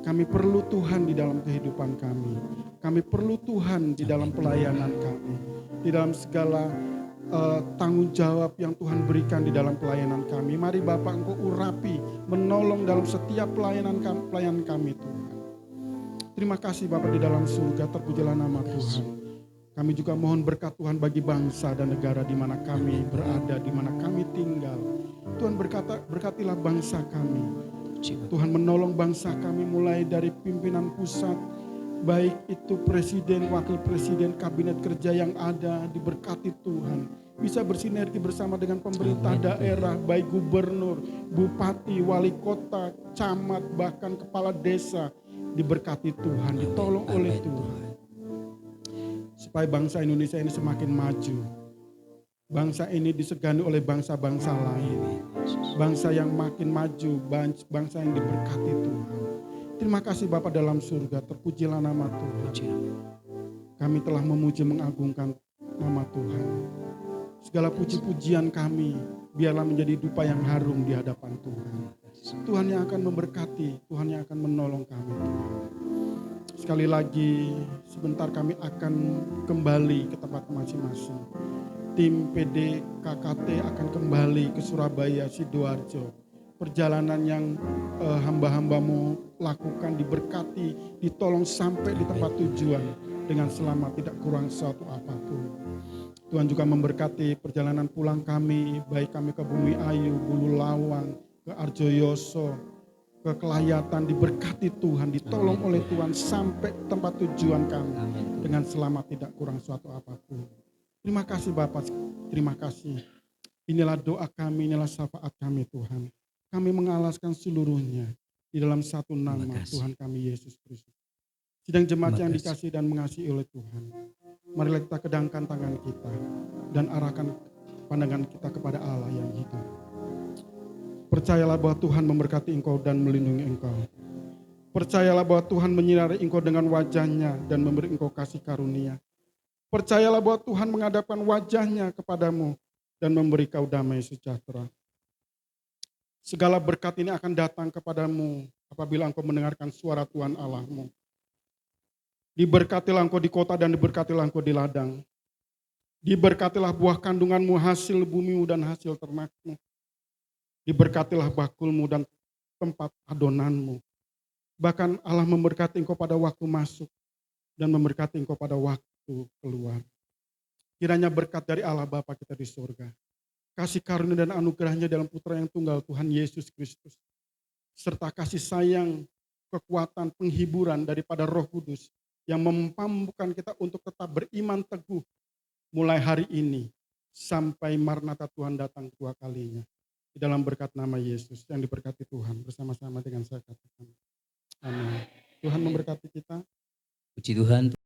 Kami perlu Tuhan di dalam kehidupan kami. Kami perlu Tuhan di dalam pelayanan kami. Di dalam segala tanggung jawab yang Tuhan berikan di dalam pelayanan kami. Mari Bapak Engkau urapi, menolong dalam setiap pelayanan kami Tuhan. Terima kasih Bapak di dalam surga, terpujilah nama Tuhan. Kami juga mohon berkat Tuhan bagi bangsa dan negara di mana kami berada, di mana kami tinggal. Tuhan berkatilah bangsa kami. Tuhan menolong bangsa kami mulai dari pimpinan pusat, baik itu presiden, wakil presiden, kabinet kerja yang ada, diberkati Tuhan. Bisa bersinergi bersama dengan pemerintah daerah, baik gubernur, bupati, wali kota, camat, bahkan kepala desa. Diberkati Tuhan, ditolong oleh Tuhan. Supaya bangsa Indonesia ini semakin maju. Bangsa ini disegani oleh bangsa-bangsa lain. Bangsa yang makin maju, bangsa yang diberkati Tuhan. Terima kasih Bapa dalam surga, terpujilah nama Tuhan. Kami telah memuji mengagungkan nama Tuhan. Segala puji-pujian kami biarlah menjadi dupa yang harum di hadapan Tuhan. Tuhan yang akan memberkati, Tuhan yang akan menolong kami. Sekali lagi sebentar kami akan kembali ke tempat masing-masing. Tim PD KKT akan kembali ke Surabaya, Sidoarjo. Perjalanan yang hamba-hambamu lakukan diberkati, ditolong sampai di tempat tujuan dengan selamat, tidak kurang suatu apapun. Tuhan juga memberkati perjalanan pulang kami, baik kami ke Bumi Ayu, Bulu Lawang, ke Arjoyoso, ke Kelayatan, diberkati Tuhan, ditolong oleh Tuhan sampai tempat tujuan kami dengan selamat, tidak kurang suatu apapun. Terima kasih Bapak, terima kasih. Inilah doa kami, inilah syafaat kami Tuhan. Kami mengalaskan seluruhnya di dalam satu nama Tuhan kami Yesus Kristus. Sidang jemaat yang dikasihi dan mengasihi oleh Tuhan. Marilah kita kedangkan tangan kita dan arahkan pandangan kita kepada Allah yang hidup. Percayalah bahwa Tuhan memberkati engkau dan melindungi engkau. Percayalah bahwa Tuhan menyinari engkau dengan wajahnya dan memberi engkau kasih karunia. Percayalah bahwa Tuhan menghadapkan wajahnya kepadamu dan memberi kau damai sejahtera. Segala berkat ini akan datang kepadamu apabila engkau mendengarkan suara Tuhan Allahmu. Diberkatilah engkau di kota dan diberkatilah engkau di ladang. Diberkatilah buah kandunganmu, hasil bumimu dan hasil ternakmu. Diberkatilah bakulmu dan tempat adonanmu. Bahkan Allah memberkati engkau pada waktu masuk dan memberkati engkau pada waktu keluar. Kiranya berkat dari Allah Bapa kita di surga, kasih karunia dan anugerahnya dalam Putra yang tunggal Tuhan Yesus Kristus, serta kasih sayang, kekuatan, penghiburan daripada Roh Kudus yang memampukan kita untuk tetap beriman teguh mulai hari ini sampai Maranatha Tuhan datang kedua kalinya. Di dalam berkat nama Yesus yang diberkati Tuhan bersama-sama dengan saya katakan. Amin. Tuhan memberkati kita. Puji Tuhan.